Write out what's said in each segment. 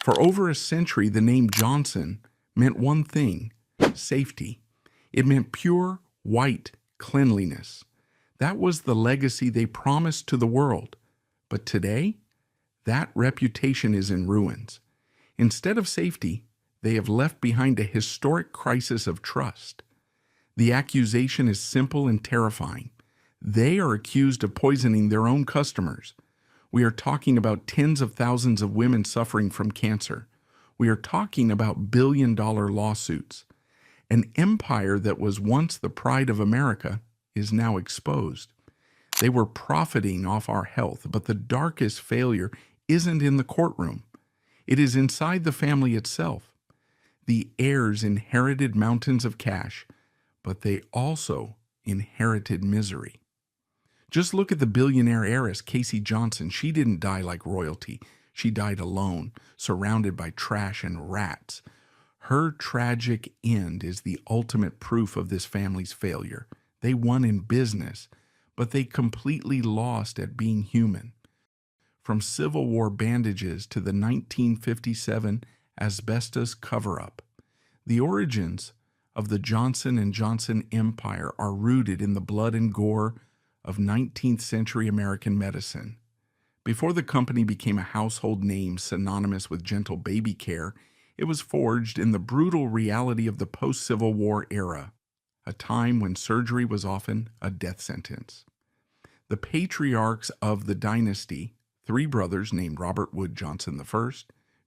For over a century, the name Johnson meant one thing: safety. It meant pure, white cleanliness. That was the legacy they promised to the world. But today, that reputation is in ruins. Instead of safety, they have left behind a historic crisis of trust. The accusation is simple and terrifying. They are accused of poisoning their own customers. We are talking about tens of thousands of women suffering from cancer. We are talking about billion-dollar lawsuits. An empire that was once the pride of America is now exposed. They were profiting off our health, but the darkest failure isn't in the courtroom. It is inside the family itself. The heirs inherited mountains of cash, but they also inherited misery. Just look at the billionaire heiress, Casey Johnson. She didn't die like royalty. She died alone, surrounded by trash and rats. Her tragic end is the ultimate proof of this family's failure. They won in business, but they completely lost at being human. From Civil War bandages to the 1957 asbestos cover-up, the origins of the Johnson & Johnson empire are rooted in the blood and gore of 19th century American medicine. Before the company became a household name synonymous with gentle baby care, it was forged in the brutal reality of the post-Civil War era, a time when surgery was often a death sentence. The patriarchs of the dynasty, three brothers named Robert Wood Johnson I,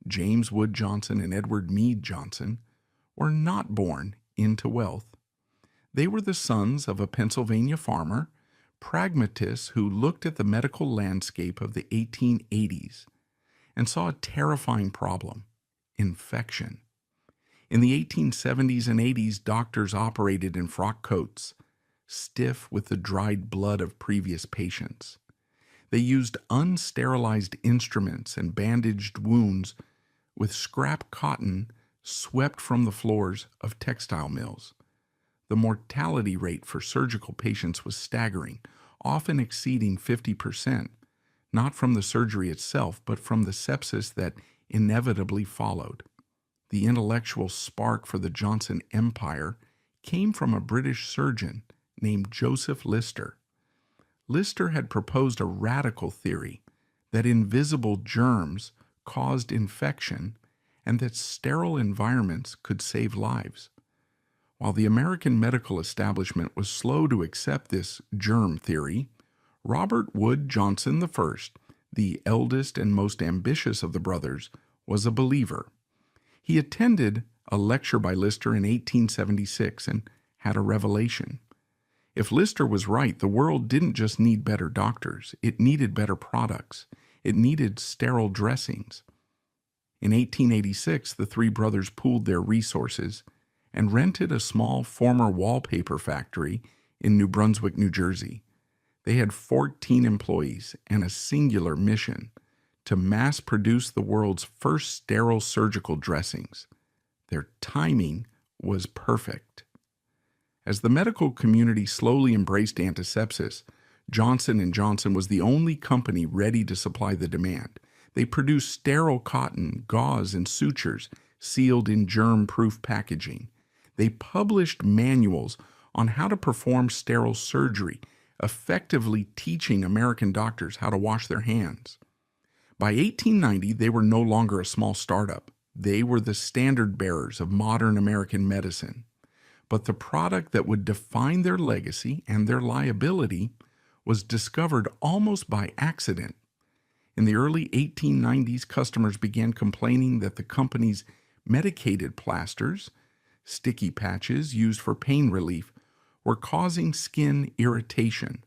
James Wood Johnson, and Edward Meade Johnson, were not born into wealth. They were the sons of a Pennsylvania farmer, pragmatists who looked at the medical landscape of the 1880s and saw a terrifying problem: infection. In the 1870s and 80s, doctors operated in frock coats, stiff with the dried blood of previous patients. They used unsterilized instruments and bandaged wounds with scrap cotton swept from the floors of textile mills. The mortality rate for surgical patients was staggering, often exceeding 50%, not from the surgery itself, but from the sepsis that inevitably followed. The intellectual spark for the Johnson Empire came from a British surgeon named Joseph Lister. Lister had proposed a radical theory that invisible germs caused infection and that sterile environments could save lives. While the American medical establishment was slow to accept this germ theory, Robert Wood Johnson I, the eldest and most ambitious of the brothers, was a believer. He attended a lecture by Lister in 1876 and had a revelation. If Lister was right, the world didn't just need better doctors, it needed better products. It needed sterile dressings. In 1886, the three brothers pooled their resources and rented a small former wallpaper factory in New Brunswick, New Jersey. They had 14 employees and a singular mission: to mass produce the world's first sterile surgical dressings. Their timing was perfect. As the medical community slowly embraced antisepsis, Johnson & Johnson was the only company ready to supply the demand. They produced sterile cotton, gauze, and sutures sealed in germ-proof packaging. They published manuals on how to perform sterile surgery, effectively teaching American doctors how to wash their hands. By 1890, they were no longer a small startup. They were the standard bearers of modern American medicine. But the product that would define their legacy and their liability was discovered almost by accident. In the early 1890s, customers began complaining that the company's medicated plasters, sticky patches used for pain relief, were causing skin irritation.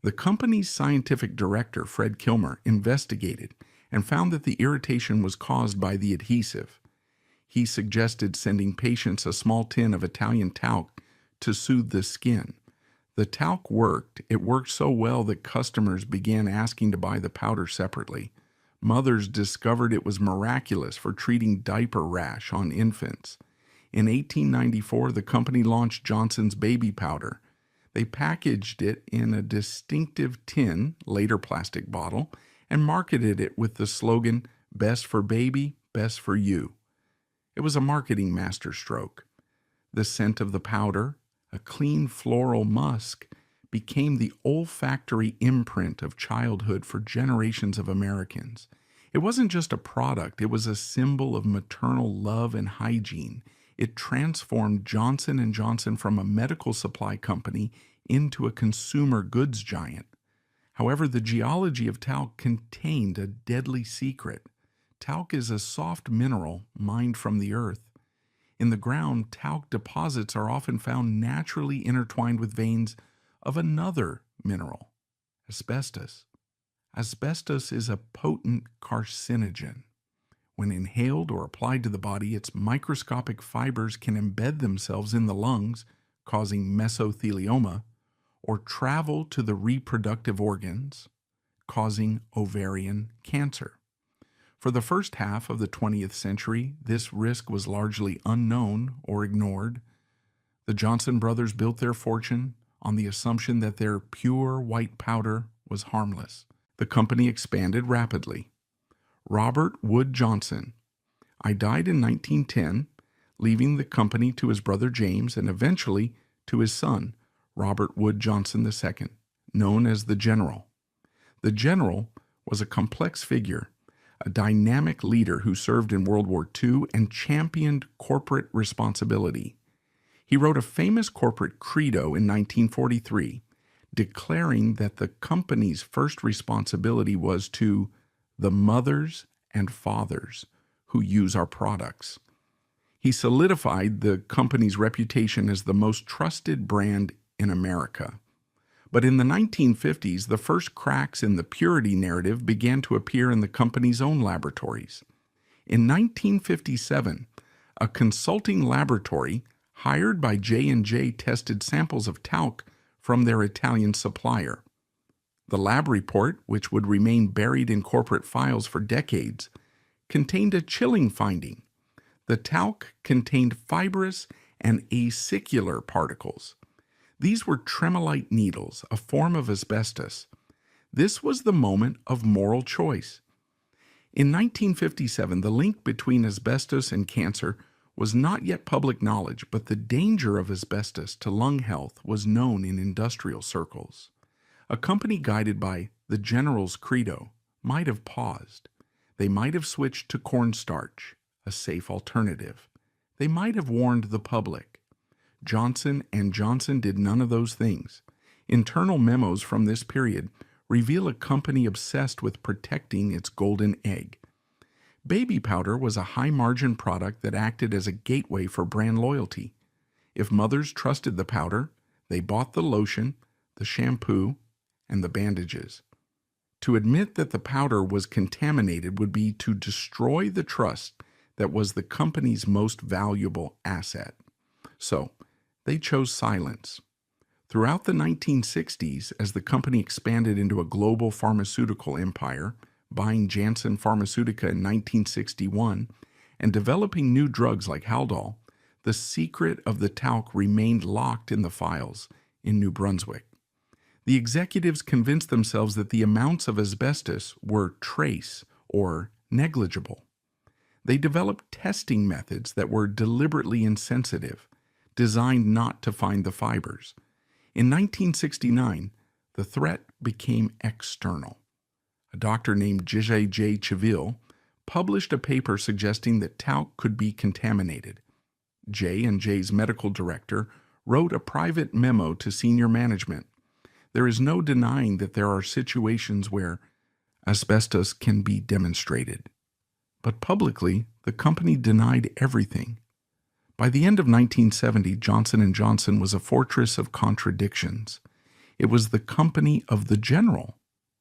The company's scientific director, Fred Kilmer, investigated and found that the irritation was caused by the adhesive. He suggested sending patients a small tin of Italian talc to soothe the skin. The talc worked. It worked so well that customers began asking to buy the powder separately. Mothers discovered it was miraculous for treating diaper rash on infants. In 1894, the company launched Johnson's baby powder. They packaged it in a distinctive tin, later plastic bottle, and marketed it with the slogan, "Best for baby, best for you. It was a marketing masterstroke. The scent of the powder, a clean floral musk, became the olfactory imprint of childhood for generations of Americans. It wasn't just a product, it was a symbol of maternal love and hygiene. It transformed Johnson & Johnson from a medical supply company into a consumer goods giant. However, the geology of talc contained a deadly secret. Talc is a soft mineral mined from the earth. In the ground, talc deposits are often found naturally intertwined with veins of another mineral, asbestos. Asbestos is a potent carcinogen. When inhaled or applied to the body, its microscopic fibers can embed themselves in the lungs, causing mesothelioma, or travel to the reproductive organs, causing ovarian cancer. For the first half of the 20th century, this risk was largely unknown or ignored. The Johnson brothers built their fortune on the assumption that their pure white powder was harmless. The company expanded rapidly. Robert Wood Johnson. I died in 1910, leaving the company to his brother James and eventually to his son, Robert Wood Johnson II, known as the General. The General was a complex figure, a dynamic leader who served in World War II and championed corporate responsibility. He wrote a famous corporate credo in 1943, declaring that the company's first responsibility was to the mothers and fathers who use our products. He solidified the company's reputation as the most trusted brand in America. But in the 1950s, the first cracks in the purity narrative began to appear in the company's own laboratories. In 1957, a consulting laboratory hired by J&J tested samples of talc from their Italian supplier. The lab report, which would remain buried in corporate files for decades, contained a chilling finding. The talc contained fibrous and acicular particles. These were tremolite needles, a form of asbestos. This was the moment of moral choice. In 1957, the link between asbestos and cancer was not yet public knowledge, but the danger of asbestos to lung health was known in industrial circles. A company guided by the General's credo might have paused. They might have switched to cornstarch, a safe alternative. They might have warned the public. Johnson & Johnson did none of those things. Internal memos from this period reveal a company obsessed with protecting its golden egg. Baby powder was a high-margin product that acted as a gateway for brand loyalty. If mothers trusted the powder, they bought the lotion, the shampoo, and the bandages. To admit that the powder was contaminated would be to destroy the trust that was the company's most valuable asset. So, they chose silence. Throughout the 1960s, as the company expanded into a global pharmaceutical empire, buying Janssen Pharmaceutica in 1961 and developing new drugs like Haldol, the secret of the talc remained locked in the files in New Brunswick. The executives convinced themselves that the amounts of asbestos were trace or negligible. They developed testing methods that were deliberately insensitive, designed not to find the fibers. In 1969, the threat became external. A doctor named J.J. Cheville published a paper suggesting that talc could be contaminated. J&J's medical director wrote a private memo to senior management. There is no denying that there are situations where asbestos can be demonstrated. But publicly, the company denied everything. By the end of 1970, Johnson & Johnson was a fortress of contradictions. It was the company of the General,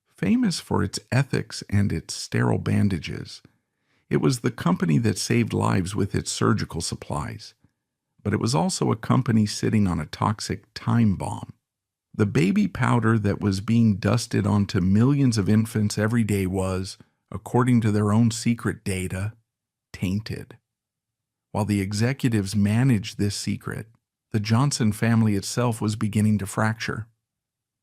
famous for its ethics and its sterile bandages. It was the company that saved lives with its surgical supplies. But it was also a company sitting on a toxic time bomb. The baby powder that was being dusted onto millions of infants every day was, according to their own secret data, tainted. While the executives managed this secret, the Johnson family itself was beginning to fracture.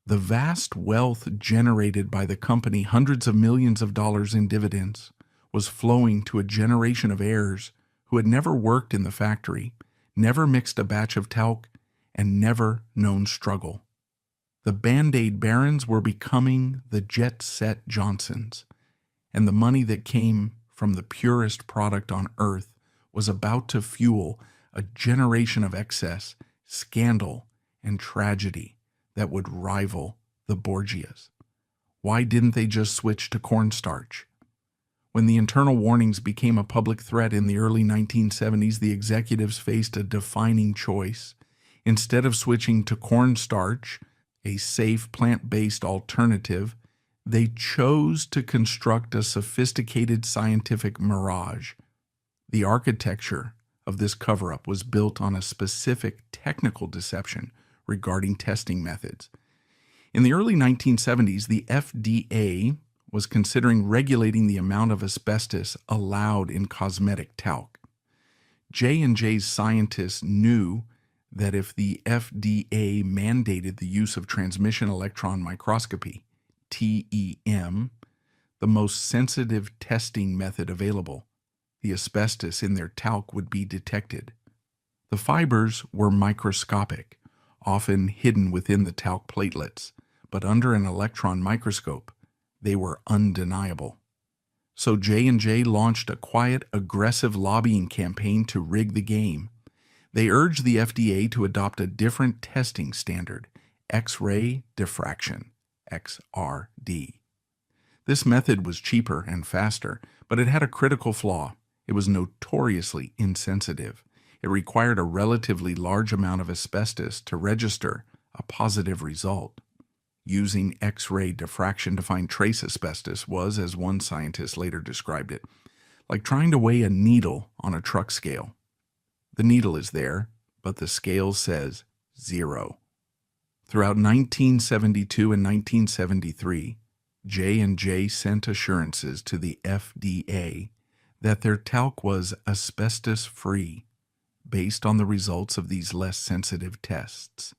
The vast wealth generated by the company, hundreds of millions of dollars in dividends, was flowing to a generation of heirs who had never worked in the factory, never mixed a batch of talc, and never known struggle. The Band-Aid barons were becoming the jet-set Johnsons, and the money that came from the purest product on earth was about to fuel a generation of excess, scandal, and tragedy that would rival the Borgias. Why didn't they just switch to cornstarch? When the internal warnings became a public threat in the early 1970s, the executives faced a defining choice. Instead of switching to cornstarch, a safe plant-based alternative, they chose to construct a sophisticated scientific mirage. The architecture of this cover-up was built on a specific technical deception regarding testing methods. In the early 1970s, the FDA was considering regulating the amount of asbestos allowed in cosmetic talc. J&J's scientists knew that if the FDA mandated the use of transmission electron microscopy, TEM, the most sensitive testing method available, the asbestos in their talc would be detected. The fibers were microscopic, often hidden within the talc platelets, but under an electron microscope, they were undeniable. So J&J launched a quiet, aggressive lobbying campaign to rig the game. They urged the FDA to adopt a different testing standard, X-ray diffraction, XRD. This method was cheaper and faster, but it had a critical flaw. It was notoriously insensitive. It required a relatively large amount of asbestos to register a positive result. Using X-ray diffraction to find trace asbestos was, as one scientist later described it, like trying to weigh a needle on a truck scale. The needle is there, but the scale says 0. Throughout 1972 and 1973, J&J sent assurances to the FDA that their talc was asbestos-free, based on the results of these less sensitive tests.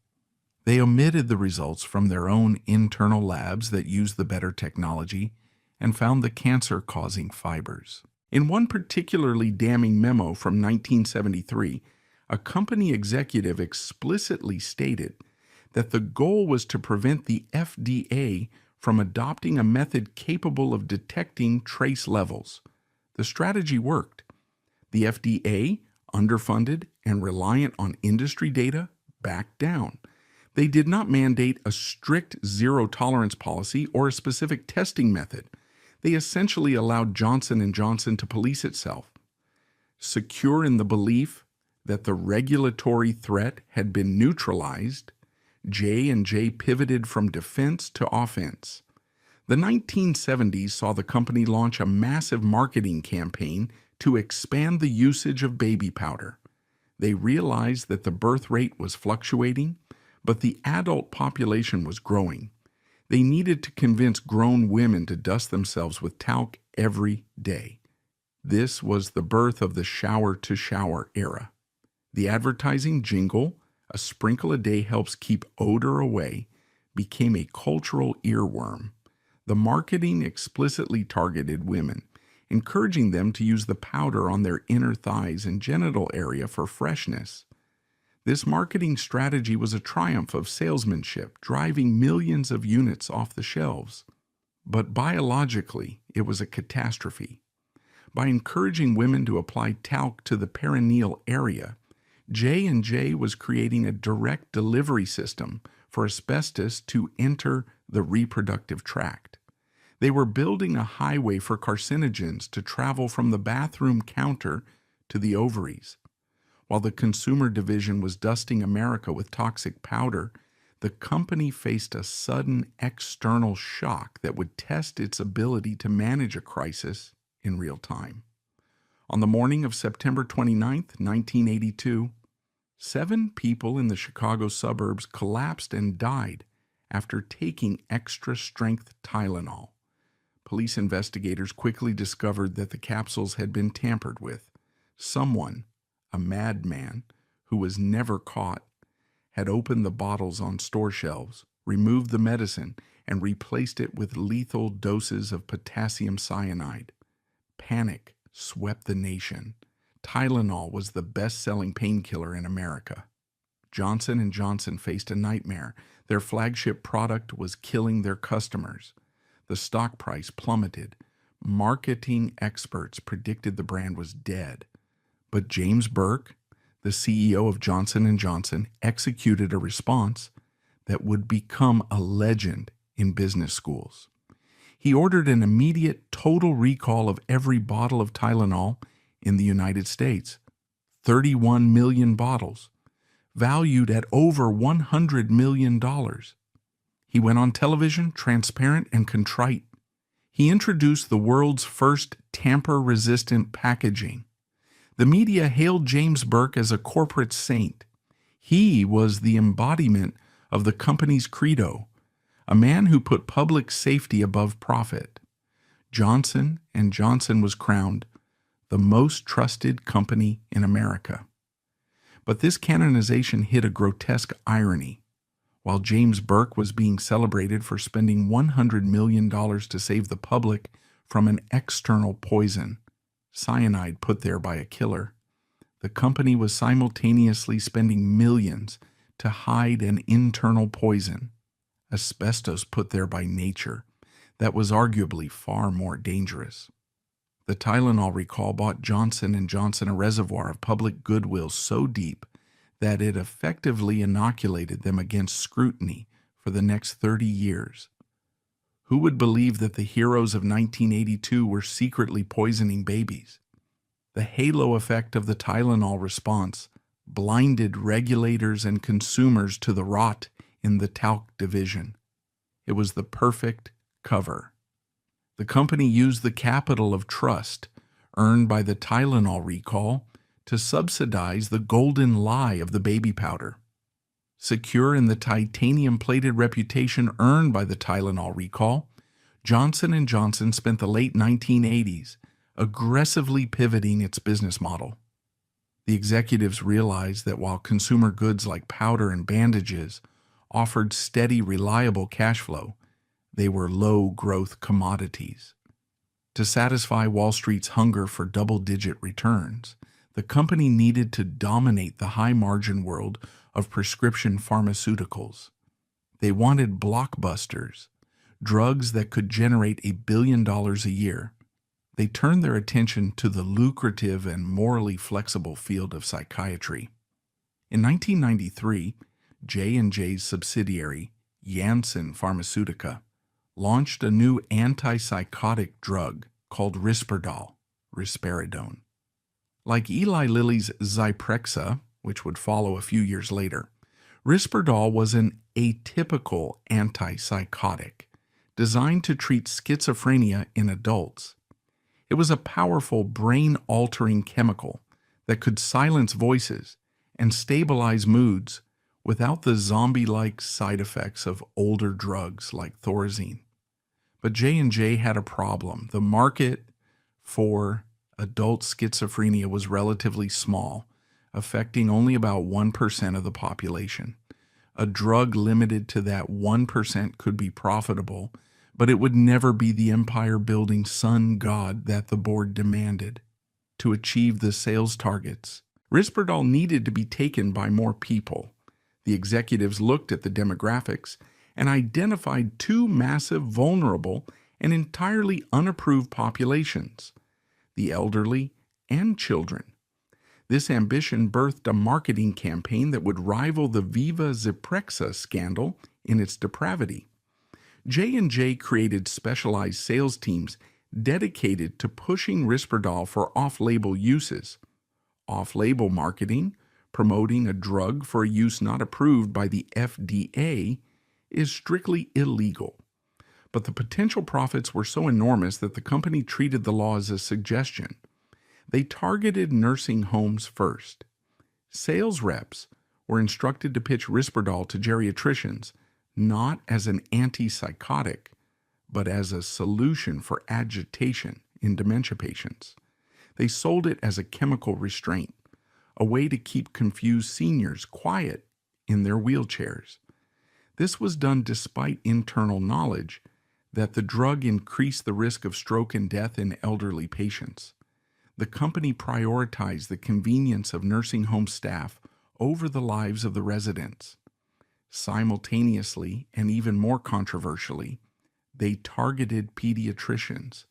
They omitted the results from their own internal labs that used the better technology and found the cancer-causing fibers. In one particularly damning memo from 1973, a company executive explicitly stated that the goal was to prevent the FDA from adopting a method capable of detecting trace levels. The strategy worked. The FDA, underfunded and reliant on industry data, backed down. They did not mandate a strict zero-tolerance policy or a specific testing method. They essentially allowed Johnson & Johnson to police itself. Secure in the belief that the regulatory threat had been neutralized, J&J pivoted from defense to offense. The 1970s saw the company launch a massive marketing campaign to expand the usage of baby powder. They realized that the birth rate was fluctuating, but the adult population was growing. They needed to convince grown women to dust themselves with talc every day. This was the birth of the shower-to-shower era. The advertising jingle, "A sprinkle a day helps keep odor away," became a cultural earworm. The marketing explicitly targeted women, encouraging them to use the powder on their inner thighs and genital area for freshness. This marketing strategy was a triumph of salesmanship, driving millions of units off the shelves. But biologically, it was a catastrophe. By encouraging women to apply talc to the perineal area, J&J was creating a direct delivery system for asbestos to enter the reproductive tract. They were building a highway for carcinogens to travel from the bathroom counter to the ovaries. While the consumer division was dusting America with toxic powder, the company faced a sudden external shock that would test its ability to manage a crisis in real time. On the morning of September 29, 1982, 7 people in the Chicago suburbs collapsed and died after taking extra-strength Tylenol. Police investigators quickly discovered that the capsules had been tampered with. Someone, a madman who was never caught, had opened the bottles on store shelves, removed the medicine, and replaced it with lethal doses of potassium cyanide. panic swept the nation. Tylenol was the best-selling painkiller in America. Johnson & Johnson faced a nightmare. Their flagship product was killing their customers. The stock price plummeted. Marketing experts predicted the brand was dead. But James Burke, the CEO of Johnson & Johnson, executed a response that would become a legend in business schools. He ordered an immediate total recall of every bottle of Tylenol in the United States, 31 million bottles, valued at over $100 million. He went on television, transparent and contrite. He introduced the world's first tamper-resistant packaging. The media hailed James Burke as a corporate saint. He was the embodiment of the company's credo, a man who put public safety above profit. Johnson & Johnson was crowned the most trusted company in America. But this canonization hit a grotesque irony. While James Burke was being celebrated for spending $100 million to save the public from an external poison, cyanide put there by a killer, the company was simultaneously spending millions to hide an internal poison, asbestos put there by nature, that was arguably far more dangerous. The Tylenol recall bought Johnson & Johnson a reservoir of public goodwill so deep that it effectively inoculated them against scrutiny for the next 30 years. Who would believe that the heroes of 1982 were secretly poisoning babies? The halo effect of the Tylenol response blinded regulators and consumers to the rot in the talc division. It was the perfect cover. The company used the capital of trust earned by the Tylenol recall to subsidize the golden lie of the baby powder. Secure in the titanium-plated reputation earned by the Tylenol recall, Johnson & Johnson spent the late 1980s aggressively pivoting its business model. The executives realized that while consumer goods like powder and bandages offered steady, reliable cash flow, they were low-growth commodities. To satisfy Wall Street's hunger for double-digit returns, the company needed to dominate the high-margin world of prescription pharmaceuticals. They wanted blockbusters, drugs that could generate $1 billion a year. They turned their attention to the lucrative and morally flexible field of psychiatry. In 1993, J&J's subsidiary, Janssen Pharmaceutica, launched a new antipsychotic drug called risperidone. Like Eli Lilly's Zyprexa, which would follow a few years later, risperidone was an atypical antipsychotic designed to treat schizophrenia in adults. It was a powerful brain-altering chemical that could silence voices and stabilize moods without the zombie-like side effects of older drugs like Thorazine. But J&J had a problem. The market for adult schizophrenia was relatively small, affecting only about 1% of the population. A drug limited to that 1% could be profitable, but it would never be the empire-building sun god that the board demanded. To achieve the sales targets, risperidone needed to be taken by more people. The executives looked at the demographics and identified two massive, vulnerable, and entirely unapproved populations: the elderly and children. This ambition birthed a marketing campaign that would rival the Viva Zyprexa scandal in its depravity. J&J created specialized sales teams dedicated to pushing risperidone for off-label uses. Off-label marketing, promoting a drug for a use not approved by the FDA, is strictly illegal. But the potential profits were so enormous that the company treated the law as a suggestion. They targeted nursing homes first. Sales reps were instructed to pitch risperidone to geriatricians, not as an antipsychotic, but as a solution for agitation in dementia patients. They sold it as a chemical restraint, a way to keep confused seniors quiet in their wheelchairs. This was done despite internal knowledge that the drug increased the risk of stroke and death in elderly patients. The company prioritized the convenience of nursing home staff over the lives of the residents. Simultaneously, and even more controversially, they targeted pediatricians.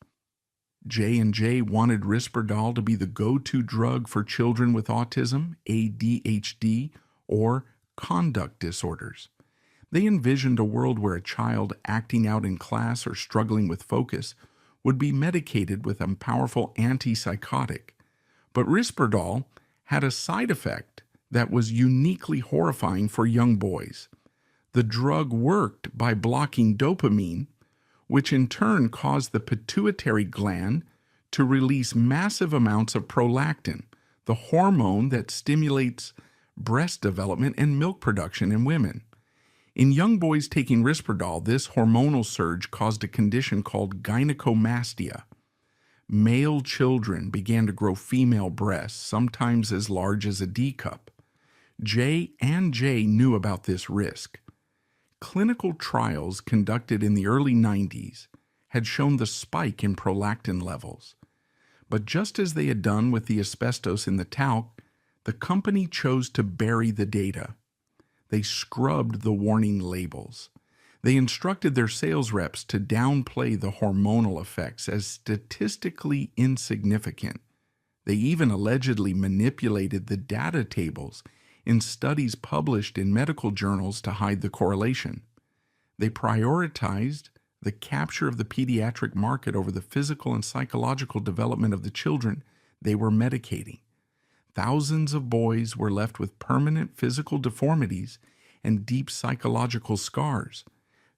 J&J wanted Risperdal to be the go-to drug for children with autism, ADHD, or conduct disorders. They envisioned a world where a child acting out in class or struggling with focus would be medicated with a powerful antipsychotic. But Risperdal had a side effect that was uniquely horrifying for young boys. The drug worked by blocking dopamine, which in turn caused the pituitary gland to release massive amounts of prolactin, the hormone that stimulates breast development and milk production in women. In young boys taking Risperdal, this hormonal surge caused a condition called gynecomastia. Male children began to grow female breasts, sometimes as large as a D cup. J&J knew about this risk. Clinical trials conducted in the early 90s had shown the spike in prolactin levels. But just as they had done with the asbestos in the talc, the company chose to bury the data. They scrubbed the warning labels. They instructed their sales reps to downplay the hormonal effects as statistically insignificant. They even allegedly manipulated the data tables in studies published in medical journals to hide the correlation. They prioritized the capture of the pediatric market over the physical and psychological development of the children they were medicating. Thousands of boys were left with permanent physical deformities and deep psychological scars,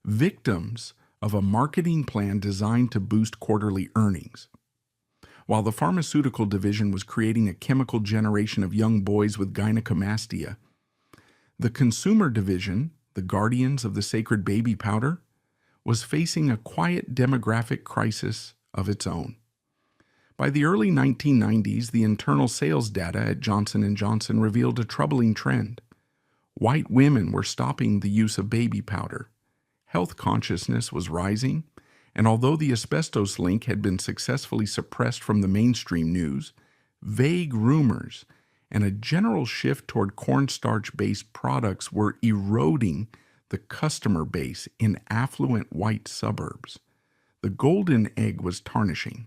victims of a marketing plan designed to boost quarterly earnings. While the pharmaceutical division was creating a chemical generation of young boys with gynecomastia, the consumer division, the guardians of the sacred baby powder, was facing a quiet demographic crisis of its own. By the early 1990s, the internal sales data at Johnson & Johnson revealed a troubling trend. White women were stopping the use of baby powder. Health consciousness was rising, and although the asbestos link had been successfully suppressed from the mainstream news, vague rumors and a general shift toward cornstarch-based products were eroding the customer base in affluent white suburbs. The golden egg was tarnishing.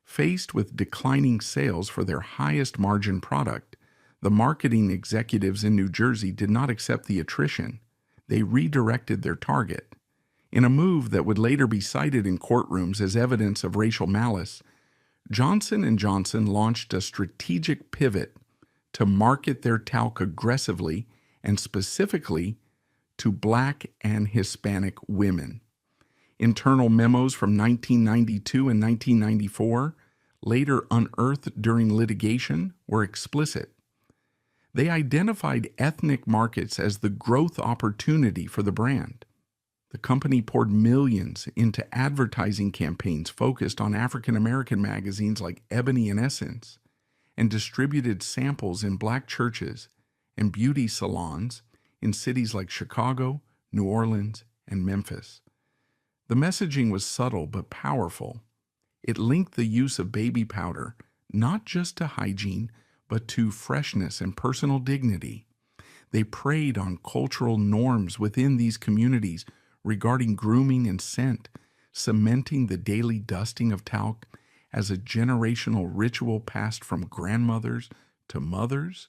Faced with declining sales for their highest margin product, the marketing executives in New Jersey did not accept the attrition. They redirected their target. In a move that would later be cited in courtrooms as evidence of racial malice, Johnson & Johnson launched a strategic pivot to market their talc aggressively and specifically to Black and Hispanic women. Internal memos from 1992 and 1994, later unearthed during litigation, were explicit. They identified ethnic markets as the growth opportunity for the brand. The company poured millions into advertising campaigns focused on African American magazines like Ebony and Essence, and distributed samples in Black churches and beauty salons in cities like Chicago, New Orleans, and Memphis. The messaging was subtle but powerful. It linked the use of baby powder not just to hygiene, but to freshness and personal dignity. They preyed on cultural norms within these communities regarding grooming and scent, cementing the daily dusting of talc as a generational ritual passed from grandmothers to mothers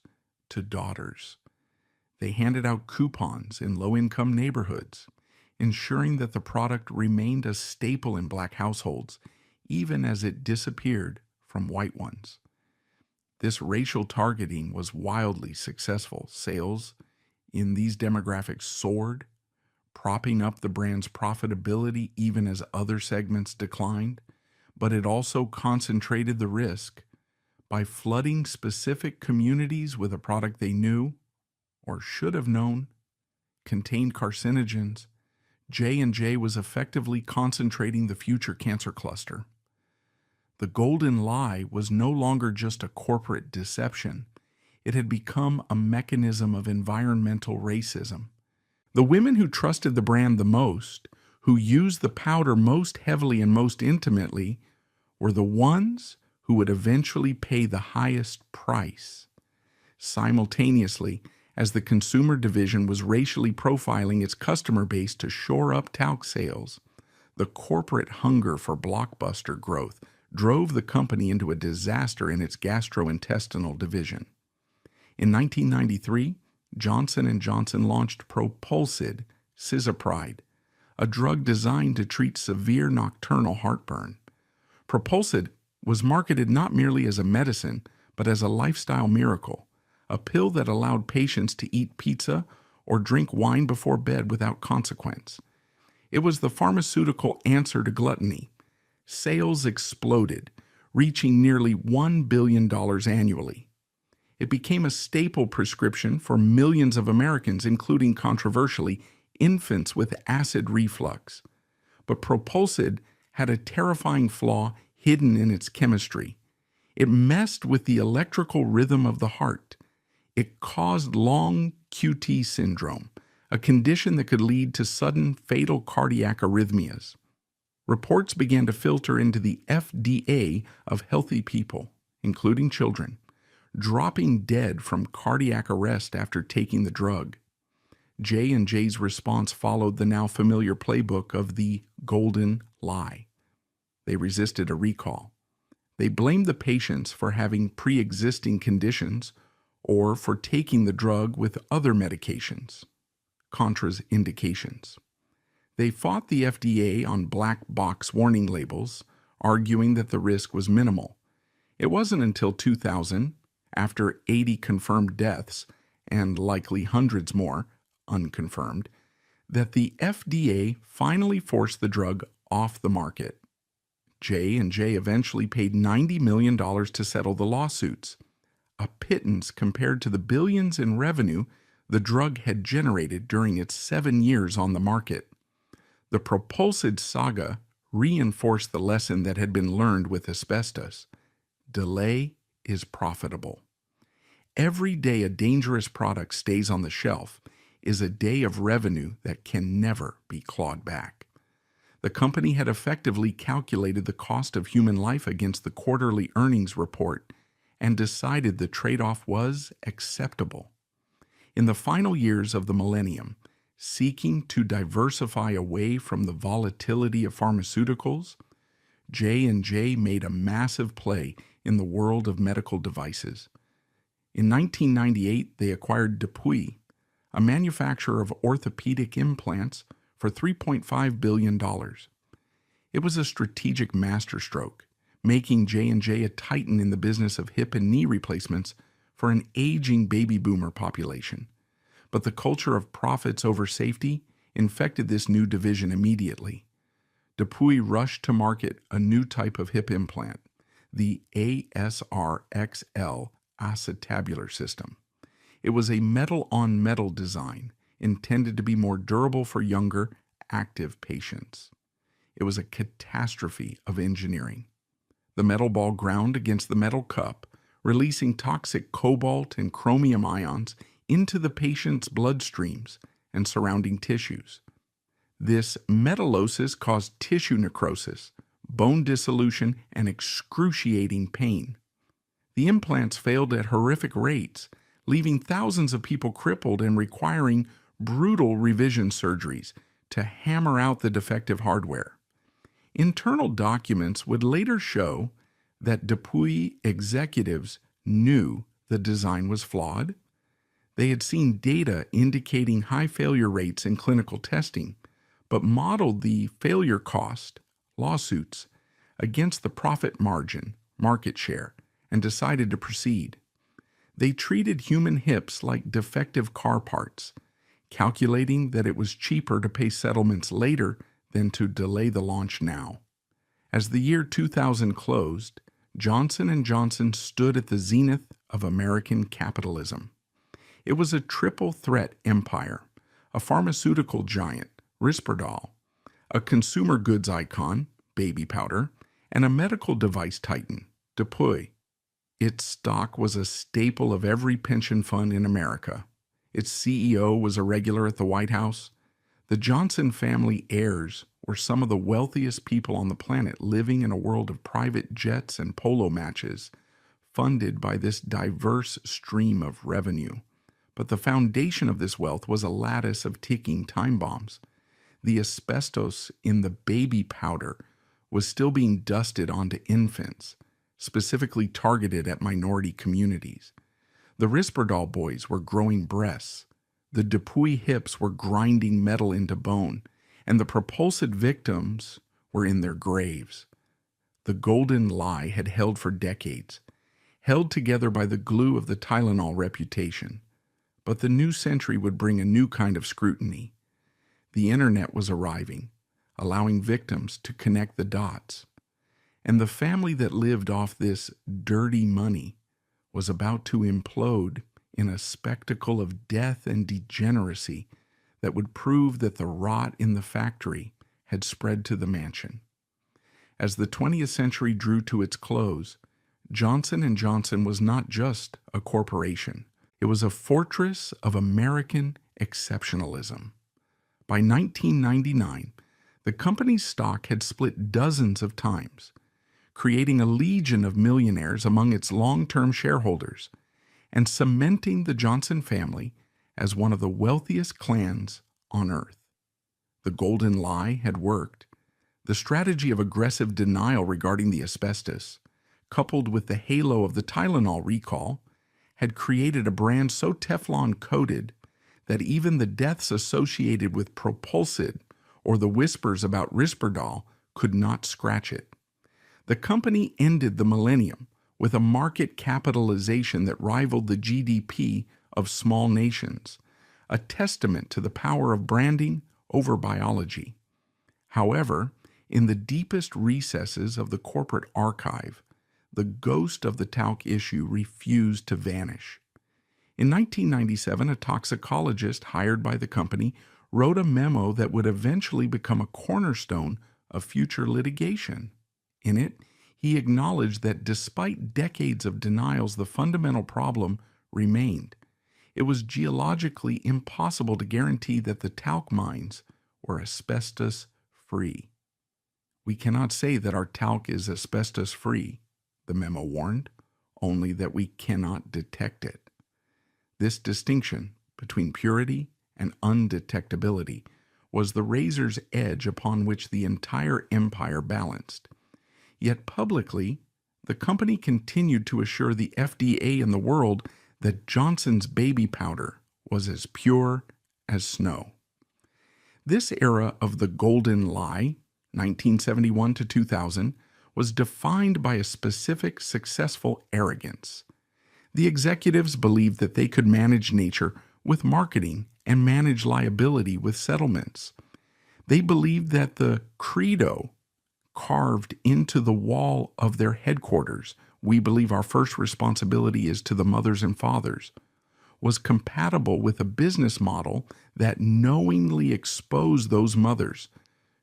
to daughters. They handed out coupons in low-income neighborhoods, ensuring that the product remained a staple in Black households, even as it disappeared from white ones. This racial targeting was wildly successful. Sales in these demographics soared, propping up the brand's profitability even as other segments declined, but it also concentrated the risk. By flooding specific communities with a product they knew, or should have known, contained carcinogens, J&J was effectively concentrating the future cancer cluster. The golden lie was no longer just a corporate deception. It had become a mechanism of environmental racism. The women who trusted the brand the most, who used the powder most heavily and most intimately were the ones who would eventually pay the highest price. Simultaneously, as the consumer division was racially profiling its customer base to shore up talc sales, the corporate hunger for blockbuster growth drove the company into a disaster in its gastrointestinal division. In 1993, Johnson & Johnson launched Propulsid, Cisapride, a drug designed to treat severe nocturnal heartburn. Propulsid was marketed not merely as a medicine, but as a lifestyle miracle, a pill that allowed patients to eat pizza or drink wine before bed without consequence. It was the pharmaceutical answer to gluttony. Sales exploded, reaching nearly $1 billion annually. It became a staple prescription for millions of Americans, including, controversially, infants with acid reflux. But Propulsid had a terrifying flaw hidden in its chemistry. It messed with the electrical rhythm of the heart. It caused long QT syndrome, a condition that could lead to sudden fatal cardiac arrhythmias. Reports began to filter into the FDA of healthy people, including children, dropping dead from cardiac arrest after taking the drug. J&J's response followed the now familiar playbook of the golden lie. They resisted a recall. They blamed the patients for having pre-existing conditions or for taking the drug with other medications, contraindications. They fought the FDA on black box warning labels, arguing that the risk was minimal. It wasn't until 2000, after 80 confirmed deaths and likely hundreds more unconfirmed, that the FDA finally forced the drug off the market. J&J eventually paid $90 million to settle the lawsuits, a pittance compared to the billions in revenue the drug had generated during its 7 years on the market. The Propulsid saga reinforced the lesson that had been learned with asbestos. Delay is profitable. Every day a dangerous product stays on the shelf is a day of revenue that can never be clawed back. The company had effectively calculated the cost of human life against the quarterly earnings report and decided the trade-off was acceptable. In the final years of the millennium, seeking to diversify away from the volatility of pharmaceuticals, J&J made a massive play in the world of medical devices. In 1998, they acquired Dupuis, a manufacturer of orthopedic implants, for $3.5 billion. It was a strategic masterstroke, making J&J a titan in the business of hip and knee replacements for an aging baby boomer population. But the culture of profits over safety infected this new division immediately. Dupuis rushed to market a new type of hip implant, the ASRXL acetabular system. It was a metal-on-metal design intended to be more durable for younger, active patients. It was a catastrophe of engineering. The metal ball ground against the metal cup, releasing toxic cobalt and chromium ions into the patient's bloodstreams and surrounding tissues. This metallosis caused tissue necrosis, bone dissolution, and excruciating pain. The implants failed at horrific rates, leaving thousands of people crippled and requiring brutal revision surgeries to hammer out the defective hardware. Internal documents would later show that Dupuis executives knew the design was flawed. They had seen data indicating high failure rates in clinical testing, but modeled the failure cost, lawsuits, against the profit margin, market share, and decided to proceed. They treated human hips like defective car parts, calculating that it was cheaper to pay settlements later than to delay the launch now. As the year 2000 closed, Johnson & Johnson stood at the zenith of American capitalism. It was a triple threat empire, a pharmaceutical giant, Risperdal, a consumer goods icon, baby powder, and a medical device titan, Dupuis. Its stock was a staple of every pension fund in America. Its CEO was a regular at the White House. The Johnson family heirs were some of the wealthiest people on the planet, living in a world of private jets and polo matches, funded by this diverse stream of revenue. But the foundation of this wealth was a lattice of ticking time bombs. The asbestos in the baby powder was still being dusted onto infants, specifically targeted at minority communities. The Risperdal boys were growing breasts. The Dupuy hips were grinding metal into bone, and the propulsed victims were in their graves. The golden lie had held for decades, held together by the glue of the Tylenol reputation. But the new century would bring a new kind of scrutiny. The internet was arriving, allowing victims to connect the dots. And the family that lived off this dirty money was about to implode in a spectacle of death and degeneracy that would prove that the rot in the factory had spread to the mansion. As the 20th century drew to its close, Johnson & Johnson was not just a corporation. It was a fortress of American exceptionalism. By 1999, the company's stock had split dozens of times, creating a legion of millionaires among its long-term shareholders and cementing the Johnson family as one of the wealthiest clans on earth. The golden lie had worked. The strategy of aggressive denial regarding the asbestos, coupled with the halo of the Tylenol recall, had created a brand so Teflon-coated that even the deaths associated with Propulsid or the whispers about Risperdal could not scratch it. The company ended the millennium with a market capitalization that rivaled the GDP of small nations, a testament to the power of branding over biology. However, in the deepest recesses of the corporate archive, the ghost of the talc issue refused to vanish. In 1997, a toxicologist hired by the company wrote a memo that would eventually become a cornerstone of future litigation. In it, he acknowledged that despite decades of denials, the fundamental problem remained. It was geologically impossible to guarantee that the talc mines were asbestos-free. "We cannot say that our talc is asbestos-free," the memo warned, "only that we cannot detect it." This distinction between purity and undetectability was the razor's edge upon which the entire empire balanced. Yet publicly, the company continued to assure the FDA and the world that Johnson's baby powder was as pure as snow. This era of the golden lie, 1971 to 2000, was defined by a specific successful arrogance. The executives believed that they could manage nature with marketing and manage liability with settlements. They believed that the credo carved into the wall of their headquarters, "We believe our first responsibility is to the mothers and fathers," was compatible with a business model that knowingly exposed those mothers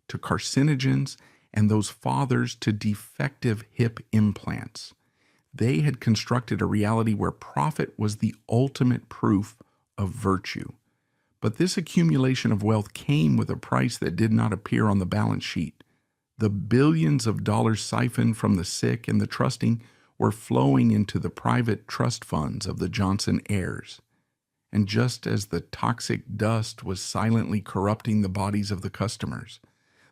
to carcinogens and those fathers to defective hip implants. They had constructed a reality where profit was the ultimate proof of virtue. But this accumulation of wealth came with a price that did not appear on the balance sheet. The billions of dollars siphoned from the sick and the trusting were flowing into the private trust funds of the Johnson heirs. And just as the toxic dust was silently corrupting the bodies of the customers,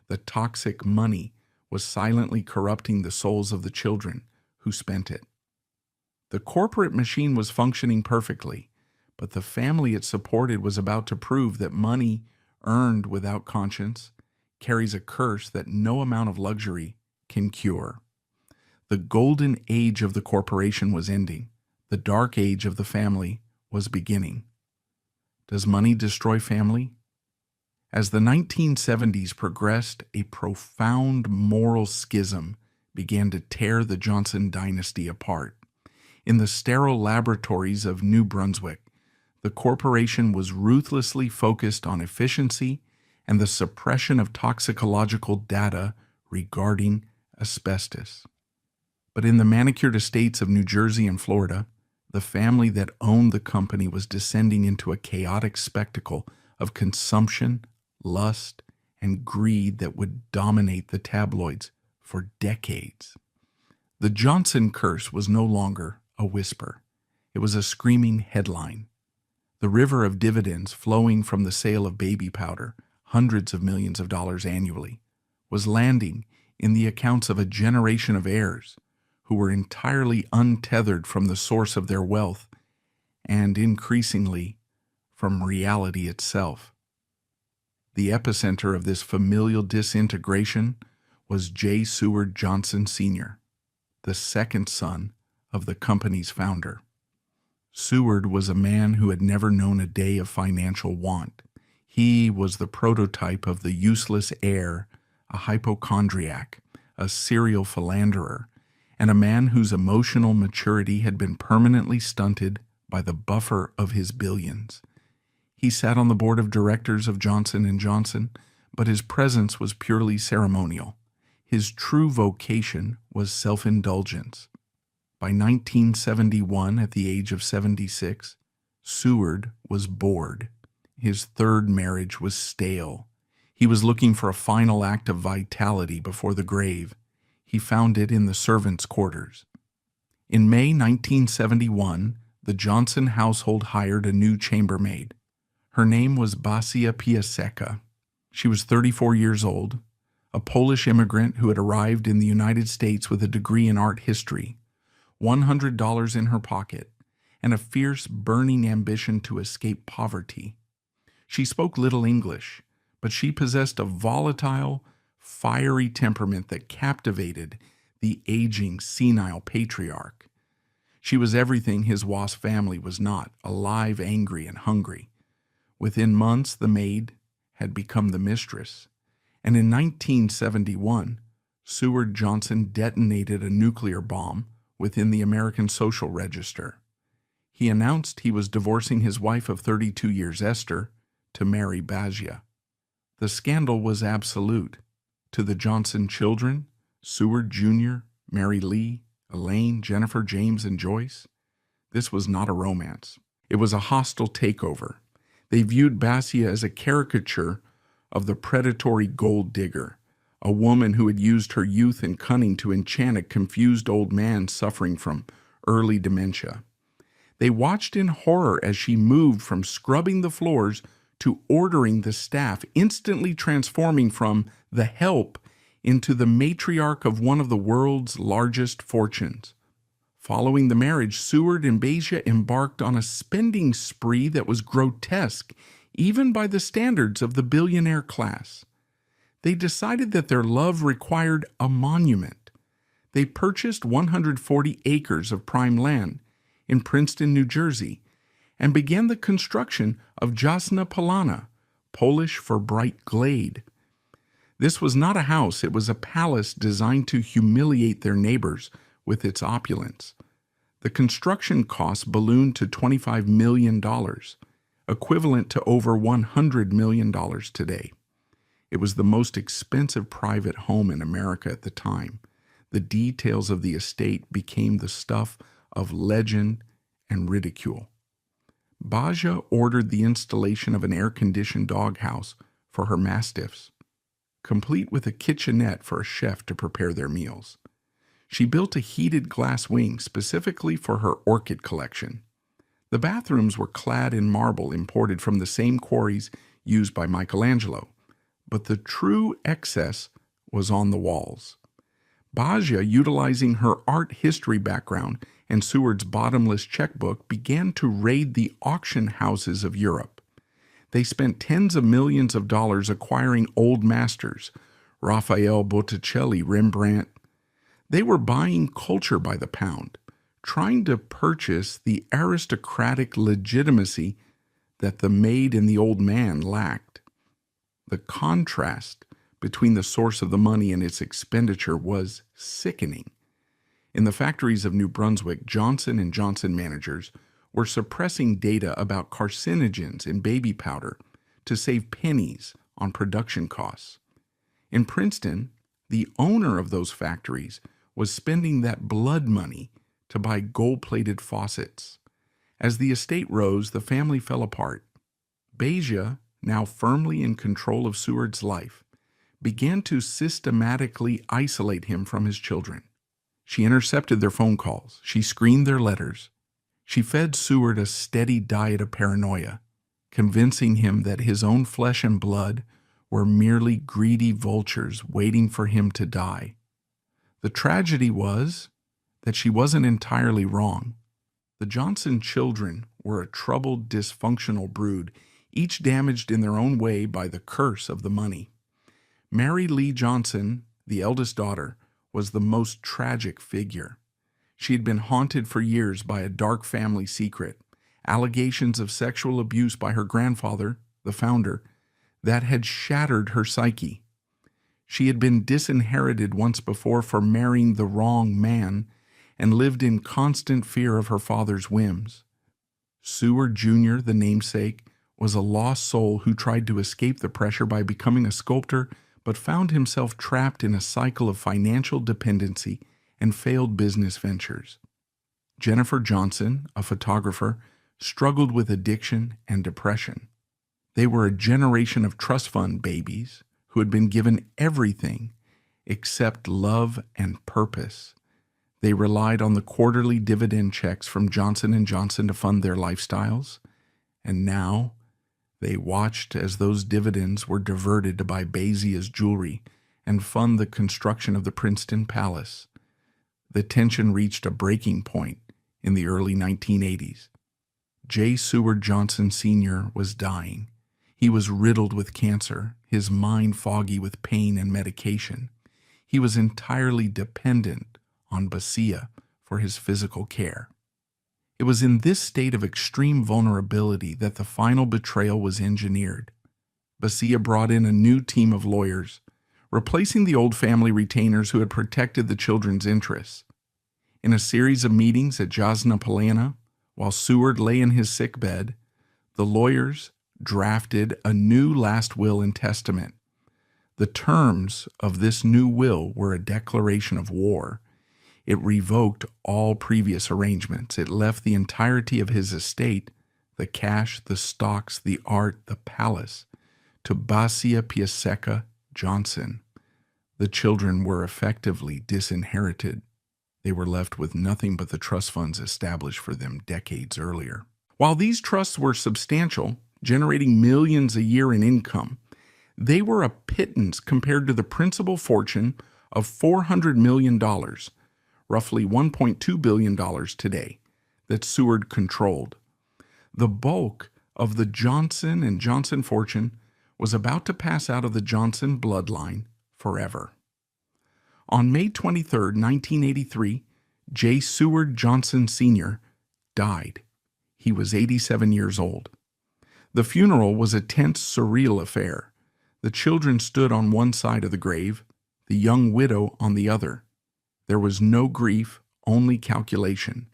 the toxic money was silently corrupting the souls of the children who spent it. The corporate machine was functioning perfectly, but the family it supported was about to prove that money earned without conscience carries a curse that no amount of luxury can cure. The golden age of the corporation was ending. The dark age of the family was beginning. Does money destroy family? As the 1970s progressed, a profound moral schism began to tear the Johnson dynasty apart. In the sterile laboratories of New Brunswick, the corporation was ruthlessly focused on efficiency and the suppression of toxicological data regarding asbestos. But in the manicured estates of New Jersey and Florida, the family that owned the company was descending into a chaotic spectacle of consumption, lust, and greed that would dominate the tabloids for decades. The Johnson curse was no longer a whisper. It was a screaming headline. The river of dividends flowing from the sale of baby powder, hundreds of millions of dollars annually, was landing in the accounts of a generation of heirs who were entirely untethered from the source of their wealth and, increasingly, from reality itself. The epicenter of this familial disintegration was J. Seward Johnson Sr., the second son of the company's founder. Seward was a man who had never known a day of financial want. He was the prototype of the useless heir, a hypochondriac, a serial philanderer, and a man whose emotional maturity had been permanently stunted by the buffer of his billions. He sat on the board of directors of Johnson & Johnson, but his presence was purely ceremonial. His true vocation was self-indulgence. By 1971, at the age of 76, Seward was bored. His third marriage was stale. He was looking for a final act of vitality before the grave. He found it in the servants' quarters. In May 1971, the Johnson household hired a new chambermaid. Her name was Basia Piasecka. She was 34 years old, a Polish immigrant who had arrived in the United States with a degree in art history, $100 in her pocket, and a fierce, burning ambition to escape poverty. She spoke little English, but she possessed a volatile, fiery temperament that captivated the aging, senile patriarch. She was everything his wasp family was not, alive, angry, and hungry. Within months, the maid had become the mistress, and in 1971, Seward Johnson detonated a nuclear bomb within the American Social Register. He announced he was divorcing his wife of 32 years, Esther, to marry Basia. The scandal was absolute. To the Johnson children, Seward Jr., Mary Lee, Elaine, Jennifer, James, and Joyce, this was not a romance. It was a hostile takeover. They viewed Basia as a caricature of the predatory gold digger, a woman who had used her youth and cunning to enchant a confused old man suffering from early dementia. They watched in horror as she moved from scrubbing the floors to ordering the staff, instantly transforming from the help into the matriarch of one of the world's largest fortunes. Following the marriage, Seward and Basia embarked on a spending spree that was grotesque, even by the standards of the billionaire class. They decided that their love required a monument. They purchased 140 acres of prime land in Princeton, New Jersey, and began the construction of Jasna Polana, Polish for bright glade. This was not a house, it was a palace designed to humiliate their neighbors with its opulence. The construction costs ballooned to $25 million, equivalent to over $100 million today. It was the most expensive private home in America at the time. The details of the estate became the stuff of legend and ridicule. Basia ordered the installation of an air-conditioned doghouse for her mastiffs, complete with a kitchenette for a chef to prepare their meals. She built a heated glass wing specifically for her orchid collection. The bathrooms were clad in marble imported from the same quarries used by Michelangelo, but the true excess was on the walls. Basia, utilizing her art history background and Seward's bottomless checkbook, began to raid the auction houses of Europe. They spent tens of millions of dollars acquiring old masters, Raphael, Botticelli, Rembrandt. They were buying culture by the pound, trying to purchase the aristocratic legitimacy that the maid and the old man lacked. The contrast between the source of the money and its expenditure was sickening. In the factories of New Brunswick, Johnson & Johnson managers were suppressing data about carcinogens in baby powder to save pennies on production costs. In Princeton, the owner of those factories was spending that blood money to buy gold-plated faucets. As the estate rose, the family fell apart. Basia, now firmly in control of Seward's life, began to systematically isolate him from his children. She intercepted their phone calls. She screened their letters. She fed Seward a steady diet of paranoia, convincing him that his own flesh and blood were merely greedy vultures waiting for him to die. The tragedy was that she wasn't entirely wrong. The Johnson children were a troubled, dysfunctional brood, each damaged in their own way by the curse of the money. Mary Lee Johnson, the eldest daughter, was the most tragic figure. She had been haunted for years by a dark family secret, allegations of sexual abuse by her grandfather, the founder, that had shattered her psyche. She had been disinherited once before for marrying the wrong man and lived in constant fear of her father's whims. Seward Jr., the namesake, was a lost soul who tried to escape the pressure by becoming a sculptor, but found himself trapped in a cycle of financial dependency and failed business ventures. Jennifer Johnson, a photographer, struggled with addiction and depression. They were a generation of trust fund babies who had been given everything except love and purpose. They relied on the quarterly dividend checks from Johnson & Johnson to fund their lifestyles, and now they watched as those dividends were diverted to buy Basia's jewelry and fund the construction of the Princeton Palace. The tension reached a breaking point in the early 1980s. J. Seward Johnson Sr. was dying. He was riddled with cancer, his mind foggy with pain and medication. He was entirely dependent on Basia for his physical care. It was in this state of extreme vulnerability that the final betrayal was engineered. Basia brought in a new team of lawyers, replacing the old family retainers who had protected the children's interests. In a series of meetings at Jasna Polana, while Seward lay in his sick bed, the lawyers drafted a new last will and testament. The terms of this new will were a declaration of war. It revoked all previous arrangements. It left the entirety of his estate, the cash, the stocks, the art, the palace, to Basia Piaseca Johnson. The children were effectively disinherited. They were left with nothing but the trust funds established for them decades earlier. While these trusts were substantial, generating millions a year in income, they were a pittance compared to the principal fortune of $400 million, roughly $1.2 billion today, that Seward controlled. The bulk of the Johnson & Johnson fortune was about to pass out of the Johnson bloodline forever. On May 23, 1983, J. Seward Johnson Sr. died. He was 87 years old. The funeral was a tense, surreal affair. The children stood on one side of the grave, the young widow on the other. There was no grief, only calculation.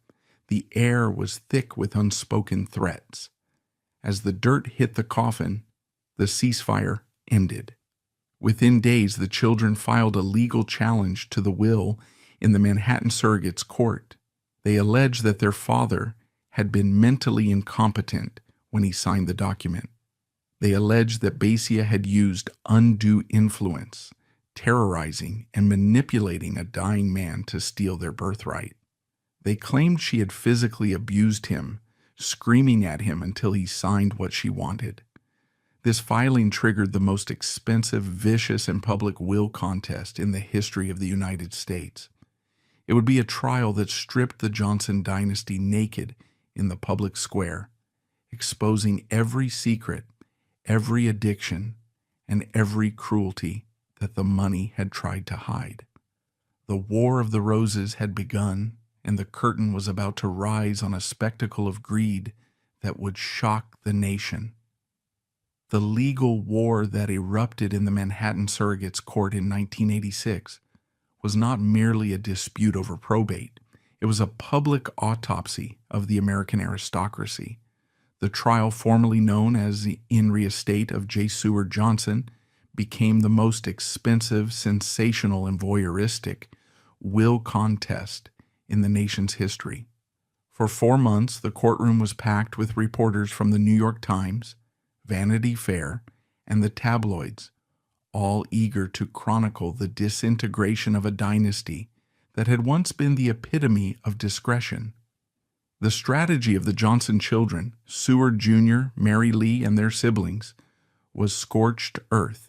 The air was thick with unspoken threats. As the dirt hit the coffin, the ceasefire ended. Within days, the children filed a legal challenge to the will in the Manhattan Surrogates Court. They alleged that their father had been mentally incompetent when he signed the document. They alleged that Basia had used undue influence, terrorizing and manipulating a dying man to steal their birthright. They claimed she had physically abused him, screaming at him until he signed what she wanted. This filing triggered the most expensive, vicious, and public will contest in the history of the United States. It would be a trial that stripped the Johnson dynasty naked in the public square, exposing every secret, every addiction, and every cruelty that the money had tried to hide. The War of the Roses had begun, and the curtain was about to rise on a spectacle of greed that would shock the nation. The legal war that erupted in the Manhattan Surrogates Court in 1986 was not merely a dispute over probate. It was a public autopsy of the American aristocracy. The trial, formerly known as the In Re Estate of J. Seward Johnson, became the most expensive, sensational, and voyeuristic will contest in the nation's history. For 4 months, the courtroom was packed with reporters from the New York Times, Vanity Fair, and the tabloids, all eager to chronicle the disintegration of a dynasty that had once been the epitome of discretion. The strategy of the Johnson children, Seward Jr., Mary Lee, and their siblings, was scorched earth.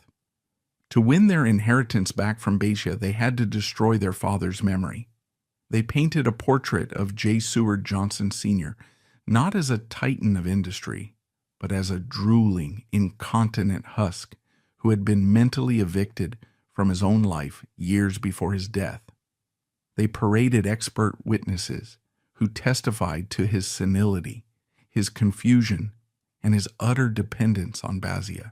To win their inheritance back from Basia, they had to destroy their father's memory. They painted a portrait of J. Seward Johnson Sr., not as a titan of industry, but as a drooling, incontinent husk who had been mentally evicted from his own life years before his death. They paraded expert witnesses who testified to his senility, his confusion, and his utter dependence on Basia.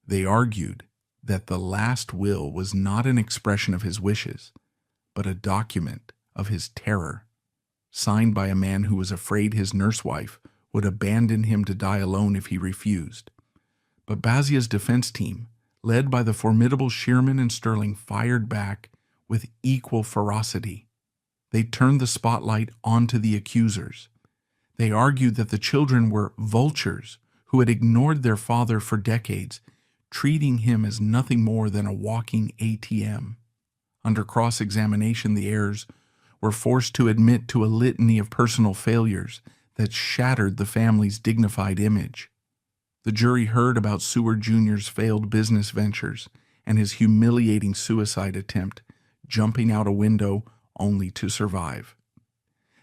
They argued that the last will was not an expression of his wishes, but a document of his terror, signed by a man who was afraid his nursewife would abandon him to die alone if he refused. But Basia's defense team, led by the formidable Shearman and Sterling, fired back with equal ferocity. They turned the spotlight onto the accusers. They argued that the children were vultures who had ignored their father for decades, treating him as nothing more than a walking ATM. Under cross-examination, the heirs were forced to admit to a litany of personal failures that shattered the family's dignified image. The jury heard about Seward Jr.'s failed business ventures and his humiliating suicide attempt, jumping out a window only to survive.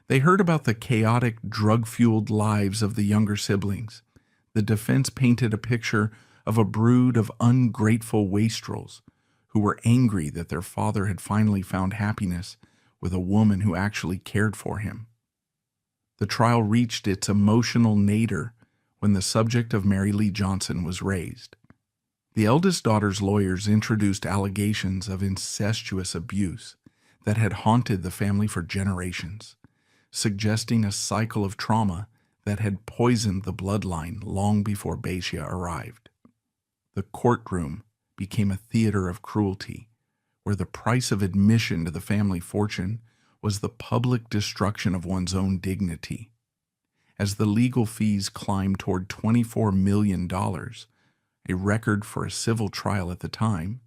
They heard about the chaotic, drug-fueled lives of the younger siblings. The defense painted a picture of a brood of ungrateful wastrels who were angry that their father had finally found happiness with a woman who actually cared for him. The trial reached its emotional nadir when the subject of Mary Lee Johnson was raised. The eldest daughter's lawyers introduced allegations of incestuous abuse that had haunted the family for generations, suggesting a cycle of trauma that had poisoned the bloodline long before Basia arrived. The courtroom became a theater of cruelty, where the price of admission to the family fortune was the public destruction of one's own dignity. As the legal fees climbed toward $24 million, a record for a civil trial at the time,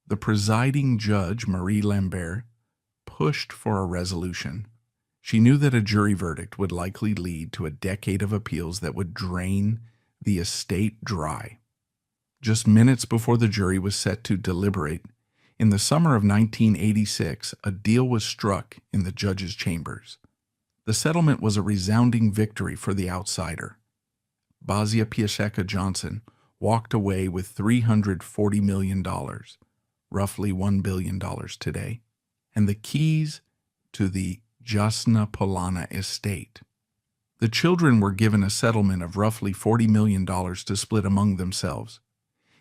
the presiding judge, Marie Lambert, pushed for a resolution. She knew that a jury verdict would likely lead to a decade of appeals that would drain the estate dry. Just minutes before the jury was set to deliberate, in the summer of 1986, a deal was struck in the judge's chambers. The settlement was a resounding victory for the outsider. Basia Piasecka Johnson walked away with $340 million, roughly $1 billion today, and the keys to the Jasna Polana estate. The children were given a settlement of roughly $40 million to split among themselves.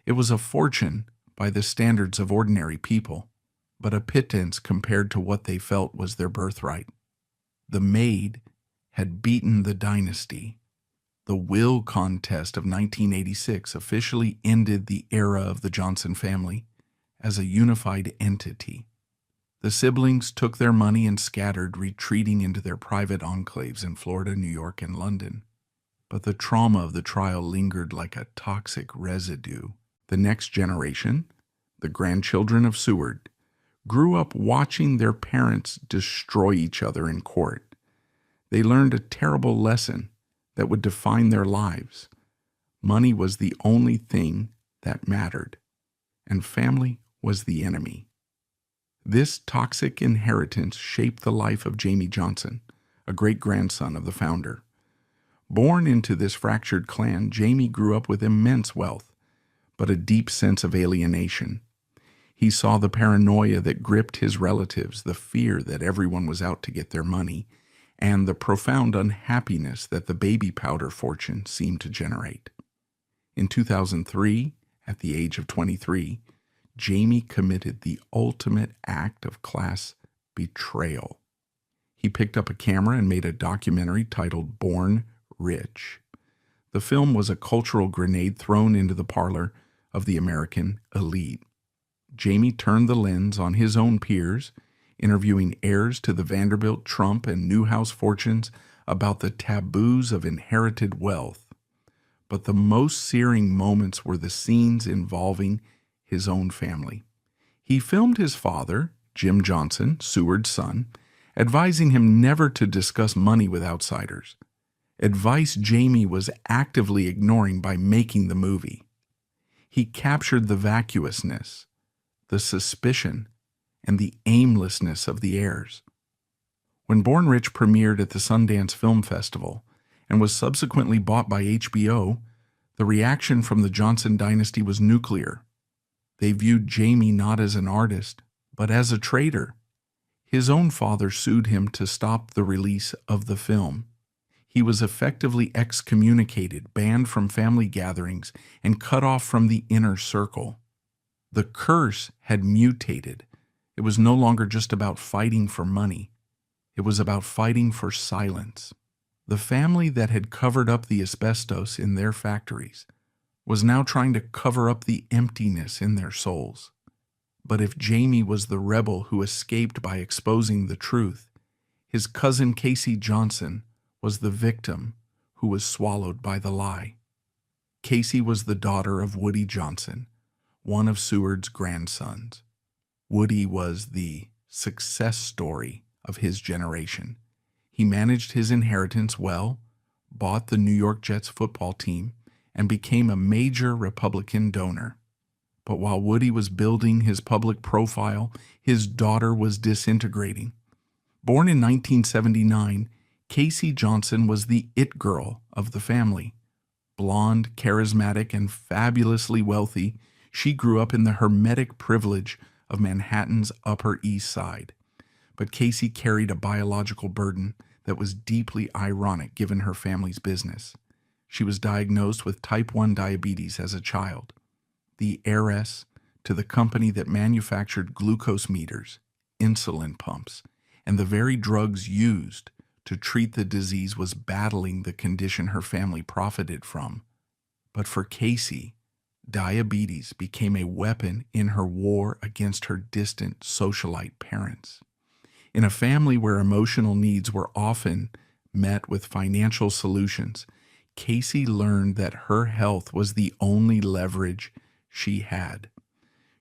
It was a fortune by the standards of ordinary people, but a pittance compared to what they felt was their birthright. The maid had beaten the dynasty. The will contest of 1986 officially ended the era of the Johnson family as a unified entity. The siblings took their money and scattered, retreating into their private enclaves in Florida, New York, and London. But the trauma of the trial lingered like a toxic residue. The next generation, the grandchildren of Seward, grew up watching their parents destroy each other in court. They learned a terrible lesson that would define their lives. Money was the only thing that mattered, and family was the enemy. This toxic inheritance shaped the life of Jamie Johnson, a great-grandson of the founder. Born into this fractured clan, Jamie grew up with immense wealth, but a deep sense of alienation. He saw the paranoia that gripped his relatives, the fear that everyone was out to get their money, and the profound unhappiness that the baby powder fortune seemed to generate. In 2003, at the age of 23, Jamie committed the ultimate act of class betrayal. He picked up a camera and made a documentary titled Born Rich. The film was a cultural grenade thrown into the parlor of the American elite. Jamie turned the lens on his own peers, interviewing heirs to the Vanderbilt, Trump, and Newhouse fortunes about the taboos of inherited wealth. But the most searing moments were the scenes involving his own family. He filmed his father, Jim Johnson, Seward's son, advising him never to discuss money with outsiders, advice Jamie was actively ignoring by making the movie. He captured the vacuousness, the suspicion, and the aimlessness of the heirs. When Born Rich premiered at the Sundance Film Festival and was subsequently bought by HBO, the reaction from the Johnson dynasty was nuclear. They viewed Jamie not as an artist, but as a traitor. His own father sued him to stop the release of the film. He was effectively excommunicated, banned from family gatherings, and cut off from the inner circle. The curse had mutated. It was no longer just about fighting for money. It was about fighting for silence. The family that had covered up the asbestos in their factories was now trying to cover up the emptiness in their souls. But if Jamie was the rebel who escaped by exposing the truth, his cousin Casey Johnson was the victim who was swallowed by the lie. Casey was the daughter of Woody Johnson, one of Seward's grandsons. Woody was the success story of his generation. He managed his inheritance well, bought the New York Jets football team, and became a major Republican donor. But while Woody was building his public profile, his daughter was disintegrating. Born in 1979, Casey Johnson was the it girl of the family. Blonde, charismatic, and fabulously wealthy, she grew up in the hermetic privilege of Manhattan's Upper East Side. But Casey carried a biological burden that was deeply ironic given her family's business. She was diagnosed with type 1 diabetes as a child. The heiress to the company that manufactured glucose meters, insulin pumps, and the very drugs used to treat the disease was battling the condition her family profited from. But for Casey, diabetes became a weapon in her war against her distant socialite parents. In a family where emotional needs were often met with financial solutions, Casey learned that her health was the only leverage she had.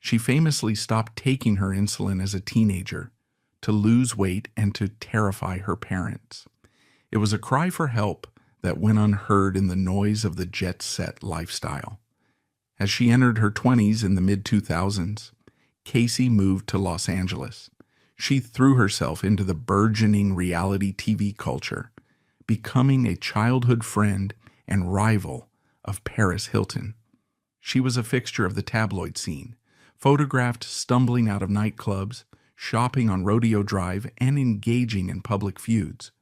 She famously stopped taking her insulin as a teenager to lose weight and to terrify her parents. It was a cry for help that went unheard in the noise of the jet-set lifestyle. As she entered her 20s in the mid-2000s, Casey moved to Los Angeles. She threw herself into the burgeoning reality TV culture, becoming a childhood friend and rival of Paris Hilton. She was a fixture of the tabloid scene, photographed stumbling out of nightclubs, shopping on Rodeo Drive, and engaging in public feuds.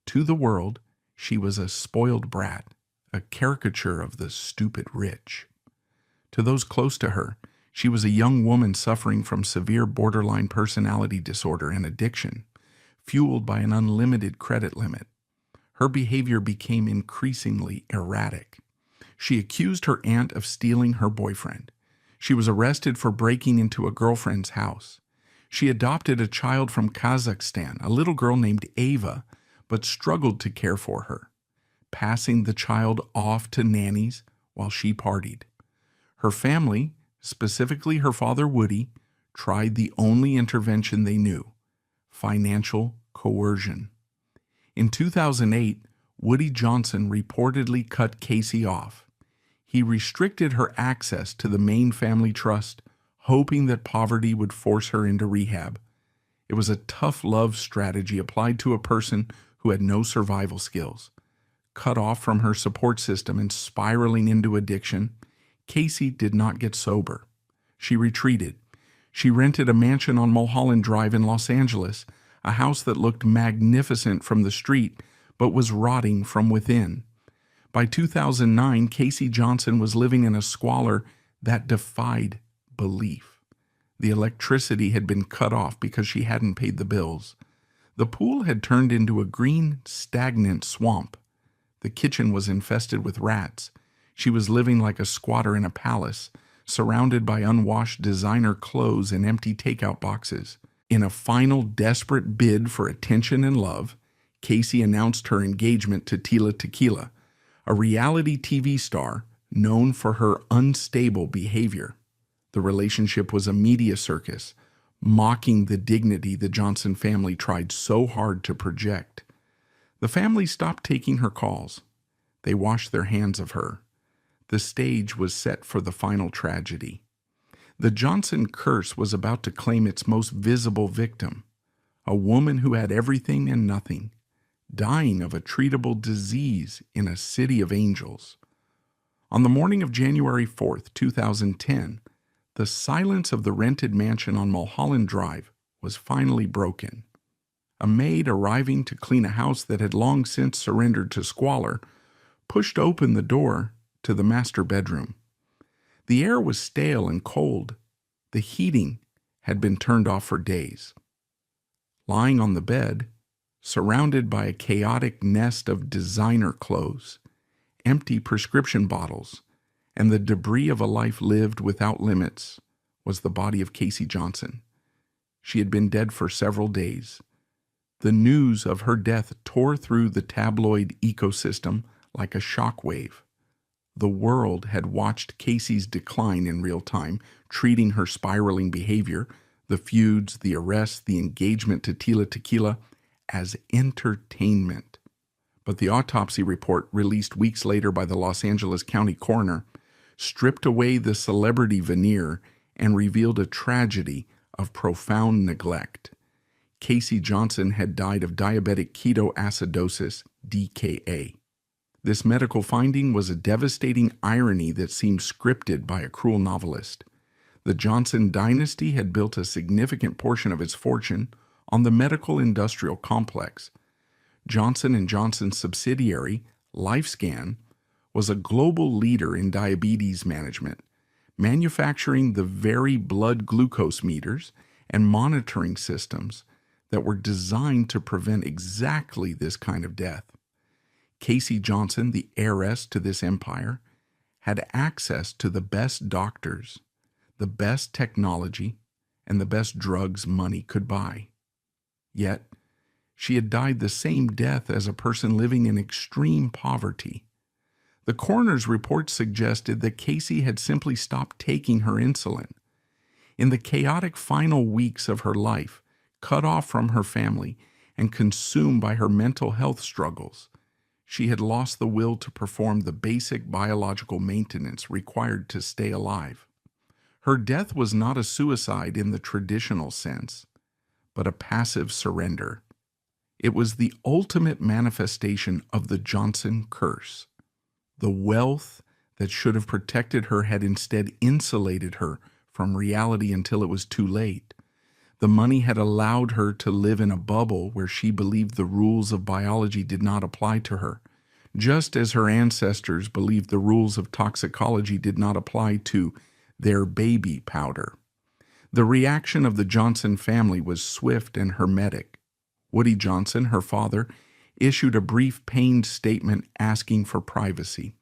To the world, she was a spoiled brat, a caricature of the stupid rich. To those close to her, she was a young woman suffering from severe borderline personality disorder and addiction, fueled by an unlimited credit limit. Her behavior became increasingly erratic. She accused her aunt of stealing her boyfriend. She was arrested for breaking into a girlfriend's house. She adopted a child from Kazakhstan, a little girl named Ava, but struggled to care for her, passing the child off to nannies while she partied. Her family, specifically her father Woody, tried the only intervention they knew: financial coercion. In 2008, Woody Johnson reportedly cut Casey off. He restricted her access to the main family trust, hoping that poverty would force her into rehab. It was a tough love strategy applied to a person who had no survival skills. Cut off from her support system and spiraling into addiction, Casey did not get sober. She retreated. She rented a mansion on Mulholland Drive in Los Angeles, a house that looked magnificent from the street but was rotting from within. By 2009, Casey Johnson was living in a squalor that defied belief. The electricity had been cut off because she hadn't paid the bills. The pool had turned into a green, stagnant swamp. The kitchen was infested with rats. She was living like a squatter in a palace, surrounded by unwashed designer clothes and empty takeout boxes. In a final desperate bid for attention and love, Casey announced her engagement to Tila Tequila, a reality TV star known for her unstable behavior. The relationship was a media circus, mocking the dignity the Johnson family tried so hard to project. The family stopped taking her calls. They washed their hands of her. The stage was set for the final tragedy. The Johnson curse was about to claim its most visible victim, a woman who had everything and nothing, dying of a treatable disease in a city of angels. On the morning of January 4th, 2010, the silence of the rented mansion on Mulholland Drive was finally broken. A maid arriving to clean a house that had long since surrendered to squalor pushed open the door to the master bedroom. The air was stale and cold. The heating had been turned off for days. Lying on the bed, surrounded by a chaotic nest of designer clothes, empty prescription bottles, and the debris of a life lived without limits, was the body of Casey Johnson. She had been dead for several days. The news of her death tore through the tabloid ecosystem like a shockwave. The world had watched Casey's decline in real time, treating her spiraling behavior, the feuds, the arrests, the engagement to Tila Tequila, as entertainment. But the autopsy report, released weeks later by the Los Angeles County coroner, stripped away the celebrity veneer and revealed a tragedy of profound neglect. Casey Johnson had died of diabetic ketoacidosis, DKA. This medical finding was a devastating irony that seemed scripted by a cruel novelist. The Johnson dynasty had built a significant portion of its fortune on the medical-industrial complex. Johnson & Johnson's subsidiary, LifeScan, was a global leader in diabetes management, manufacturing the very blood glucose meters and monitoring systems that were designed to prevent exactly this kind of death. Casey Johnson, the heiress to this empire, had access to the best doctors, the best technology, and the best drugs money could buy. Yet, she had died the same death as a person living in extreme poverty. The coroner's report suggested that Casey had simply stopped taking her insulin. In the chaotic final weeks of her life, cut off from her family and consumed by her mental health struggles, she had lost the will to perform the basic biological maintenance required to stay alive. Her death was not a suicide in the traditional sense, but a passive surrender. It was the ultimate manifestation of the Johnson curse. The wealth that should have protected her had instead insulated her from reality until it was too late. The money had allowed her to live in a bubble where she believed the rules of biology did not apply to her, just as her ancestors believed the rules of toxicology did not apply to their baby powder. The reaction of the Johnson family was swift and hermetic. Woody Johnson, her father, issued a brief, pained statement asking for privacy.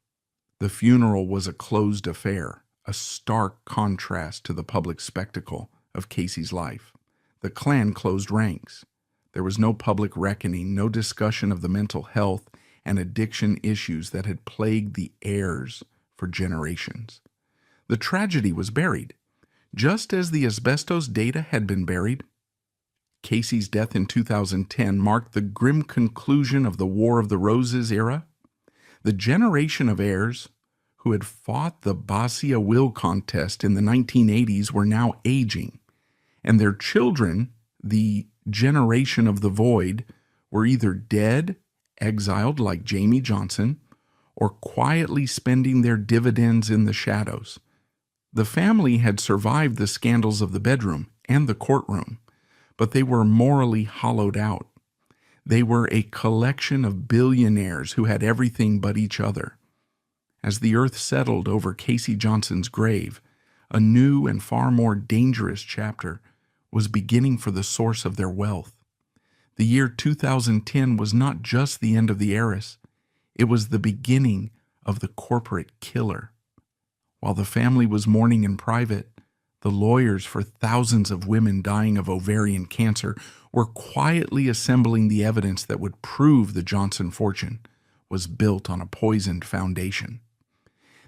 The funeral was a closed affair, a stark contrast to the public spectacle of Casey's life. The clan closed ranks. There was no public reckoning, no discussion of the mental health and addiction issues that had plagued the heirs for generations. The tragedy was buried, just as the asbestos data had been buried. Casey's death in 2010 marked the grim conclusion of the War of the Roses era. The generation of heirs who had fought the Basia will contest in the 1980s were now aging, and their children, the generation of the void, were either dead, exiled like Jamie Johnson, or quietly spending their dividends in the shadows. The family had survived the scandals of the bedroom and the courtroom, but they were morally hollowed out. They were a collection of billionaires who had everything but each other. As the earth settled over Casey Johnson's grave, a new and far more dangerous chapter was beginning for the source of their wealth. The year 2010 was not just the end of the heiress, it was the beginning of the corporate killer. While the family was mourning in private, the lawyers for thousands of women dying of ovarian cancer were quietly assembling the evidence that would prove the Johnson fortune was built on a poisoned foundation.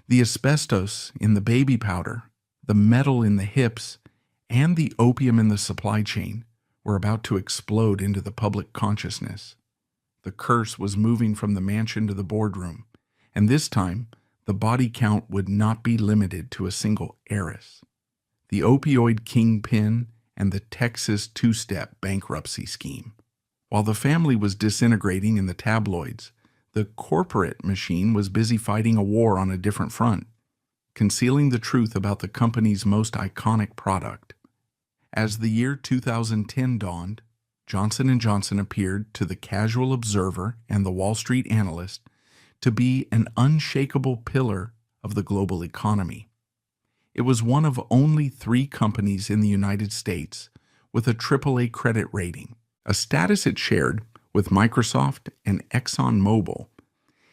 The asbestos in the baby powder The metal in the hips and the opium in the supply chain were about to explode into the public consciousness. The curse was moving from the mansion to the boardroom, and this time the body count would not be limited to a single heiress. The opioid kingpin and the Texas two-step bankruptcy scheme. While the family was disintegrating in the tabloids, the corporate machine was busy fighting a war on a different front, concealing the truth about the company's most iconic product. As the year 2010 dawned, Johnson & Johnson appeared to the casual observer and the Wall Street analyst to be an unshakable pillar of the global economy. It was one of only 3 companies in the United States with a AAA credit rating, a status it shared with Microsoft and ExxonMobil.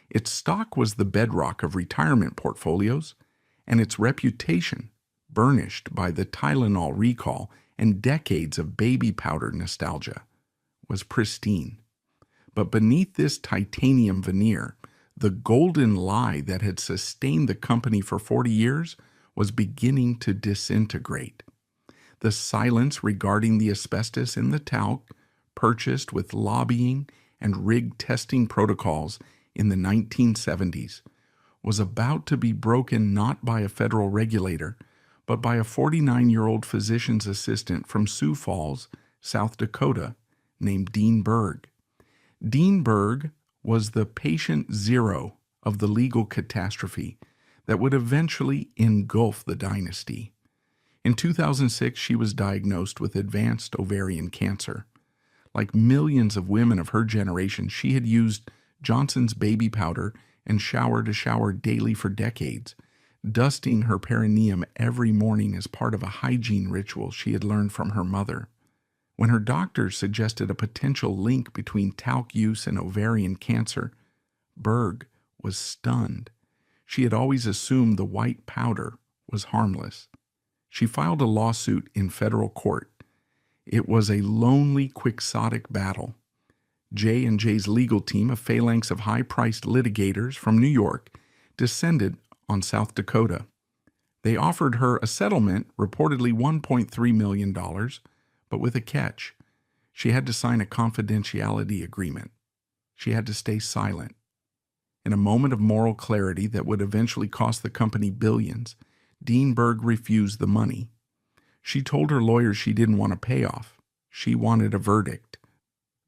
Its stock was the bedrock of retirement portfolios, and its reputation, burnished by the Tylenol recall and decades of baby powder nostalgia, was pristine. But beneath this titanium veneer, the golden lie that had sustained the company for 40 years was beginning to disintegrate. The silence regarding the asbestos in the talc, purchased with lobbying and rigged testing protocols in the 1970s, was about to be broken not by a federal regulator, but by a 49-year-old physician's assistant from Sioux Falls, South Dakota, named Dean Berg. Dean Berg was the patient zero of the legal catastrophe that would eventually engulf the dynasty. In 2006, she was diagnosed with advanced ovarian cancer. Like millions of women of her generation, she had used Johnson's baby powder and shower to shower daily for decades, dusting her perineum every morning as part of a hygiene ritual she had learned from her mother. When her doctors suggested a potential link between talc use and ovarian cancer, Berg was stunned. She had always assumed the white powder was harmless. She filed a lawsuit in federal court. It was a lonely, quixotic battle. J&J's legal team, a phalanx of high-priced litigators from New York, descended on South Dakota. They offered her a settlement, reportedly $1.3 million, but with a catch. She had to sign a confidentiality agreement. She had to stay silent. In a moment of moral clarity that would eventually cost the company billions, Dean Berg refused the money. She told her lawyers she didn't want a payoff. She wanted a verdict.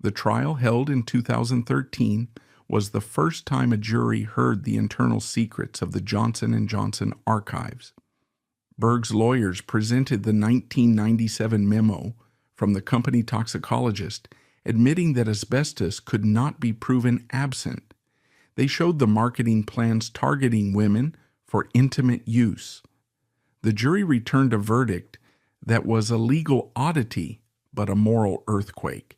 The trial, held in 2013, was the first time a jury heard the internal secrets of the Johnson & Johnson archives. Berg's lawyers presented the 1997 memo from the company toxicologist admitting that asbestos could not be proven absent. They showed the marketing plans targeting women for intimate use. The jury returned a verdict that was a legal oddity but a moral earthquake.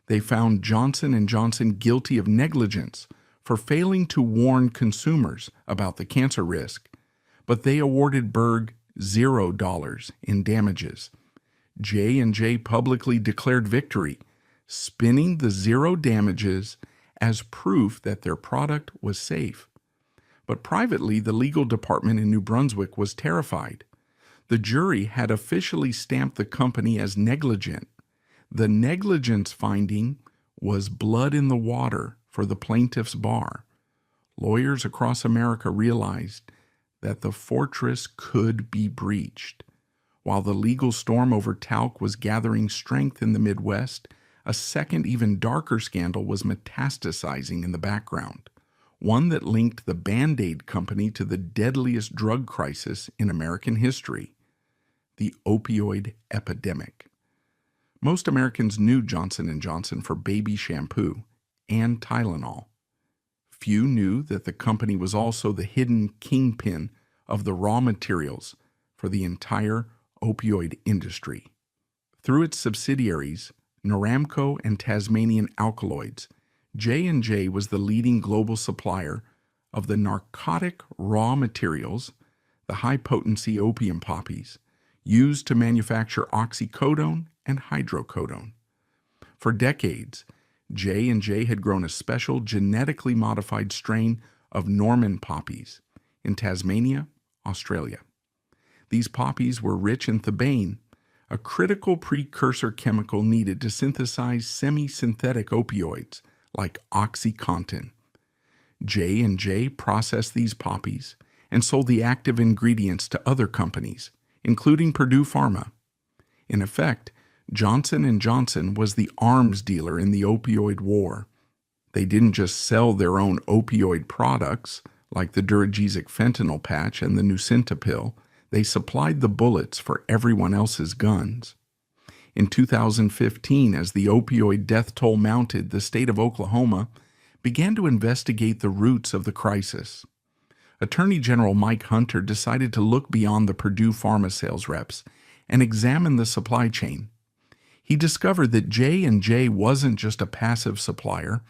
They found Johnson & Johnson guilty of negligence for failing to warn consumers about the cancer risk, but they awarded Berg $0 in damages. J&J publicly declared victory, spinning the zero damages as proof that their product was safe. But privately, the legal department in New Brunswick was terrified. The jury had officially stamped the company as negligent. The negligence finding was blood in the water for the plaintiff's bar. Lawyers across America realized that the fortress could be breached. While the legal storm over talc was gathering strength in the Midwest, a second, even darker scandal was metastasizing in the background, one that linked the Band-Aid company to the deadliest drug crisis in American history, the opioid epidemic. Most Americans knew Johnson & Johnson for baby shampoo and Tylenol. Few knew that the company was also the hidden kingpin of the raw materials for the entire opioid industry. Through its subsidiaries, Noramco and Tasmanian Alkaloids, J&J was the leading global supplier of the narcotic raw materials, the high-potency opium poppies, used to manufacture oxycodone and hydrocodone. For decades, J&J had grown a special genetically modified strain of Norman poppies in Tasmania, Australia. These poppies were rich in thebaine, a critical precursor chemical needed to synthesize semi-synthetic opioids like OxyContin. J&J processed these poppies and sold the active ingredients to other companies, including Purdue Pharma. In effect, Johnson & Johnson was the arms dealer in the opioid war. They didn't just sell their own opioid products, like the Duragesic fentanyl patch and the Nucynta pill. They supplied the bullets for everyone else's guns. In 2015, as the opioid death toll mounted, the state of Oklahoma began to investigate the roots of the crisis. Attorney General Mike Hunter decided to look beyond the Purdue Pharma sales reps and examine the supply chain. He discovered that J&J wasn't just a passive supplier,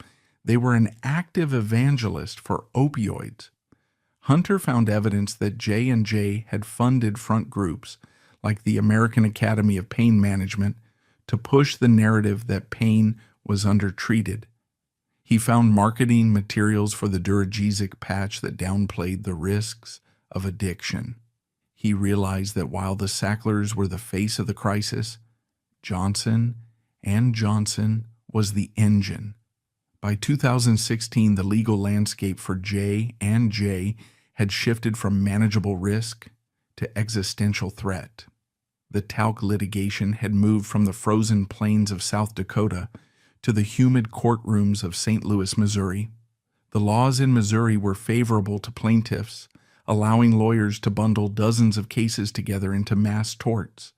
they were an active evangelist for opioids. Hunter found evidence that J&J had funded front groups like the American Academy of Pain Management to push the narrative that pain was undertreated. He found marketing materials for the Duragesic patch that downplayed the risks of addiction. He realized that while the Sacklers were the face of the crisis, Johnson & Johnson was the engine. By 2016, the legal landscape for J&J had shifted from manageable risk to existential threat. The talc litigation had moved from the frozen plains of South Dakota to the humid courtrooms of St. Louis, Missouri. The laws in Missouri were favorable to plaintiffs, allowing lawyers to bundle dozens of cases together into mass torts.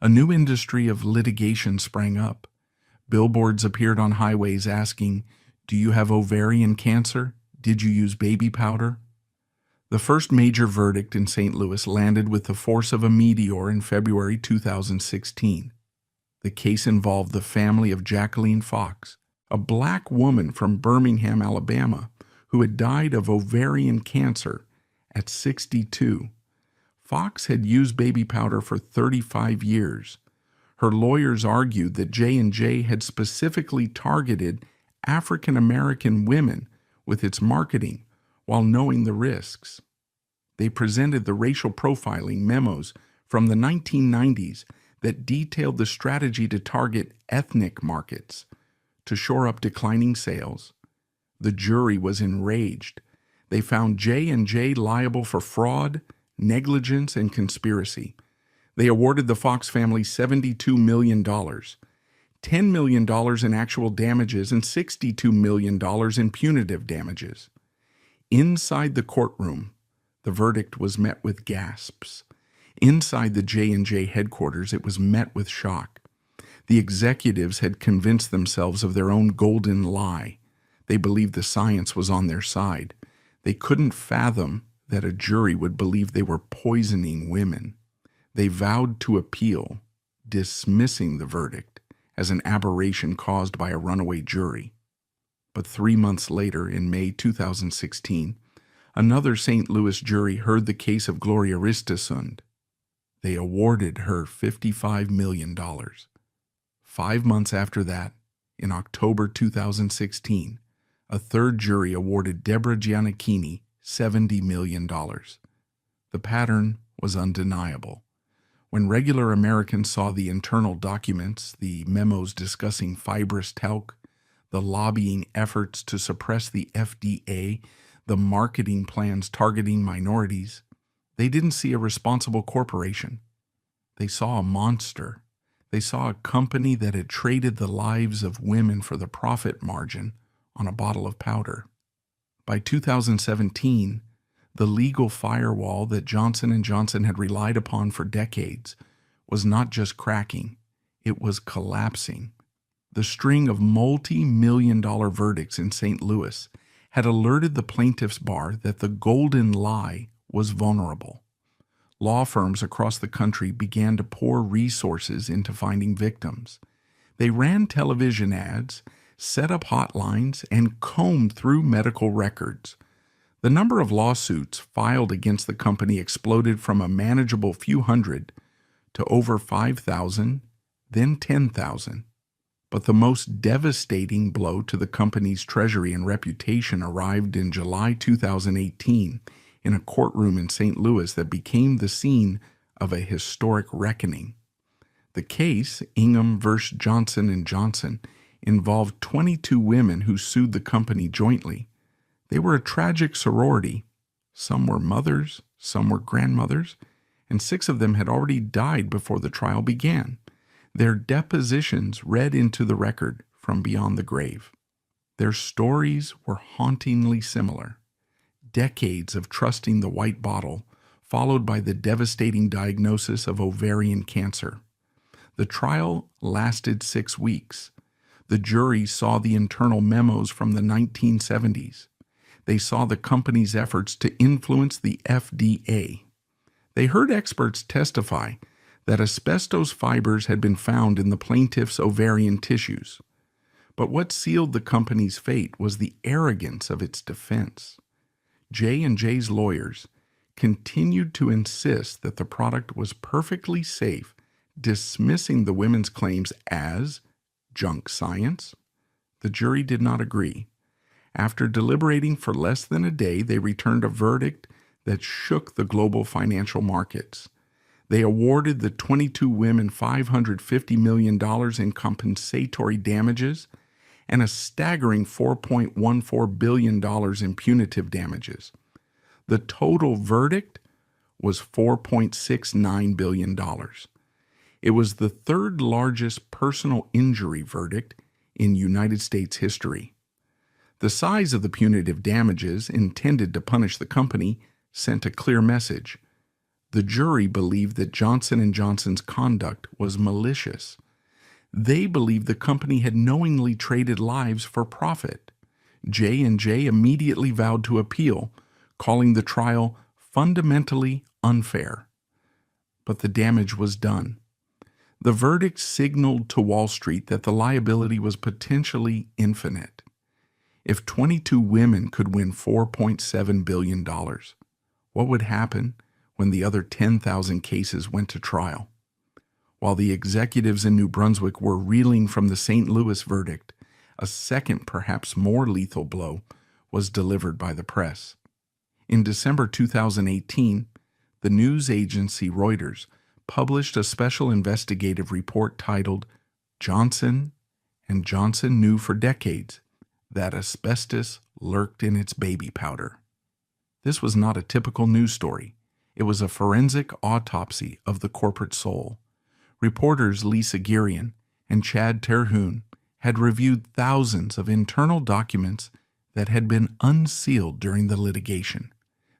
A new industry of litigation sprang up. Billboards appeared on highways asking, "Do you have ovarian cancer? Did you use baby powder?" The first major verdict in St. Louis landed with the force of a meteor in February 2016. The case involved the family of Jacqueline Fox, a black woman from Birmingham, Alabama, who had died of ovarian cancer at 62. Fox had used baby powder for 35 years. Her lawyers argued that J&J had specifically targeted African American women with its marketing while knowing the risks. They presented the racial profiling memos from the 1990s that detailed the strategy to target ethnic markets to shore up declining sales. The jury was enraged. They found J&J liable for fraud, negligence, and conspiracy. They awarded the Fox family $72 million, $10 million in actual damages, and $62 million in punitive damages. Inside the courtroom, the verdict was met with gasps. Inside the J&J headquarters, it was met with shock. The executives had convinced themselves of their own golden lie. They believed the science was on their side. They couldn't fathom that a jury would believe they were poisoning women. They vowed to appeal, dismissing the verdict as an aberration caused by a runaway jury. But 3 months later, in May 2016, another St. Louis jury heard the case of Gloria Ristasund. They awarded her $55 million. 5 months after that, in October 2016, a third jury awarded Deborah Giannichini $70 million. The pattern was undeniable. When regular Americans saw the internal documents, the memos discussing fibrous talc, the lobbying efforts to suppress the FDA, the marketing plans targeting minorities, they didn't see a responsible corporation. They saw a monster. They saw a company that had traded the lives of women for the profit margin on a bottle of powder. By 2017, the legal firewall that Johnson & Johnson had relied upon for decades was not just cracking, it was collapsing. The string of multi-million-dollar verdicts in St. Louis had alerted the plaintiffs' bar that the golden lie was vulnerable. Law firms across the country began to pour resources into finding victims. They ran television ads, set up hotlines, and combed through medical records. The number of lawsuits filed against the company exploded from a manageable few hundred to over 5,000, then 10,000. But the most devastating blow to the company's treasury and reputation arrived in July 2018 in a courtroom in St. Louis that became the scene of a historic reckoning. The case, Ingham versus Johnson & Johnson, involved 22 women who sued the company jointly. They were a tragic sorority. Some were mothers, some were grandmothers, and 6 of them had already died before the trial began. Their depositions read into the record from beyond the grave. Their stories were hauntingly similar. Decades of trusting the white bottle, followed by the devastating diagnosis of ovarian cancer. The trial lasted 6 weeks. The jury saw the internal memos from the 1970s. They saw the company's efforts to influence the FDA. They heard experts testify that asbestos fibers had been found in the plaintiff's ovarian tissues. But what sealed the company's fate was the arrogance of its defense. J&J's lawyers continued to insist that the product was perfectly safe, dismissing the women's claims as junk science. The jury did not agree. After deliberating for less than a day, they returned a verdict that shook the global financial markets. They awarded the 22 women $550 million in compensatory damages and a staggering $4.14 billion in punitive damages. The total verdict was $4.69 billion. It was the 3rd largest personal injury verdict in United States history. The size of the punitive damages intended to punish the company sent a clear message. The jury believed that Johnson & Johnson's conduct was malicious. They believed the company had knowingly traded lives for profit. J&J immediately vowed to appeal, calling the trial fundamentally unfair. But the damage was done. The verdict signaled to Wall Street that the liability was potentially infinite. If 22 women could win $4.7 billion, what would happen when the other 10,000 cases went to trial? While the executives in New Brunswick were reeling from the St. Louis verdict, a second, perhaps more lethal blow was delivered by the press. In December 2018, the news agency Reuters published a special investigative report titled "Johnson & Johnson Knew for Decades That Asbestos Lurked in Its Baby Powder." This was not a typical news story. It was a forensic autopsy of the corporate soul. Reporters Lisa Girian and Chad Terhune had reviewed thousands of internal documents that had been unsealed during the litigation.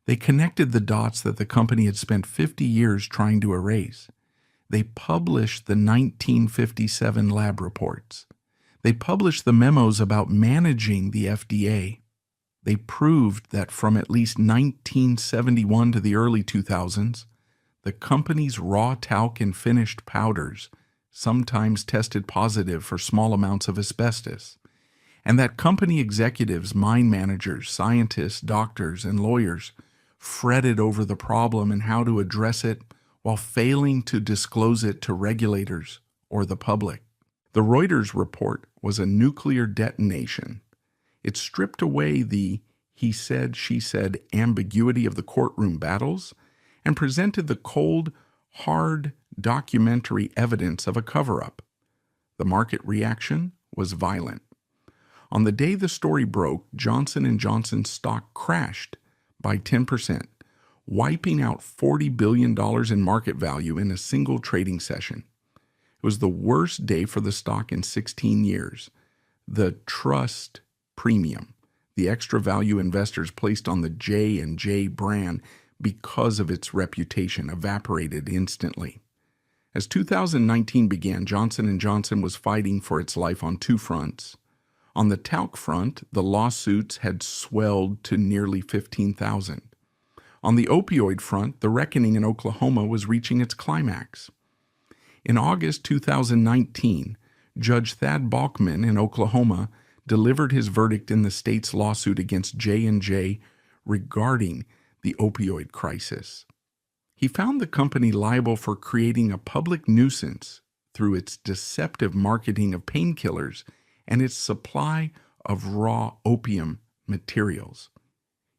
They connected the dots that the company had spent 50 years trying to erase. They published the 1957 lab reports. They published the memos about managing the FDA. They proved that from at least 1971 to the early 2000s, the company's raw talc and finished powders sometimes tested positive for small amounts of asbestos, and that company executives, mine managers, scientists, doctors, and lawyers fretted over the problem and how to address it while failing to disclose it to regulators or the public. The Reuters report was a nuclear detonation. It stripped away the he said, she said ambiguity of the courtroom battles and presented the cold, hard, documentary evidence of a cover-up. The market reaction was violent. On the day the story broke, Johnson & Johnson's stock crashed by 10%, wiping out $40 billion in market value in a single trading session. It was the worst day for the stock in 16 years. The trust premium, the extra value investors placed on the J&J brand because of its reputation, evaporated instantly. As 2019 began, Johnson & Johnson was fighting for its life on 2 fronts. On the talc front, the lawsuits had swelled to nearly 15,000. On the opioid front, the reckoning in Oklahoma was reaching its climax. In August 2019, Judge Thad Balkman in Oklahoma delivered his verdict in the state's lawsuit against J&J regarding the opioid crisis. He found the company liable for creating a public nuisance through its deceptive marketing of painkillers and its supply of raw opium materials.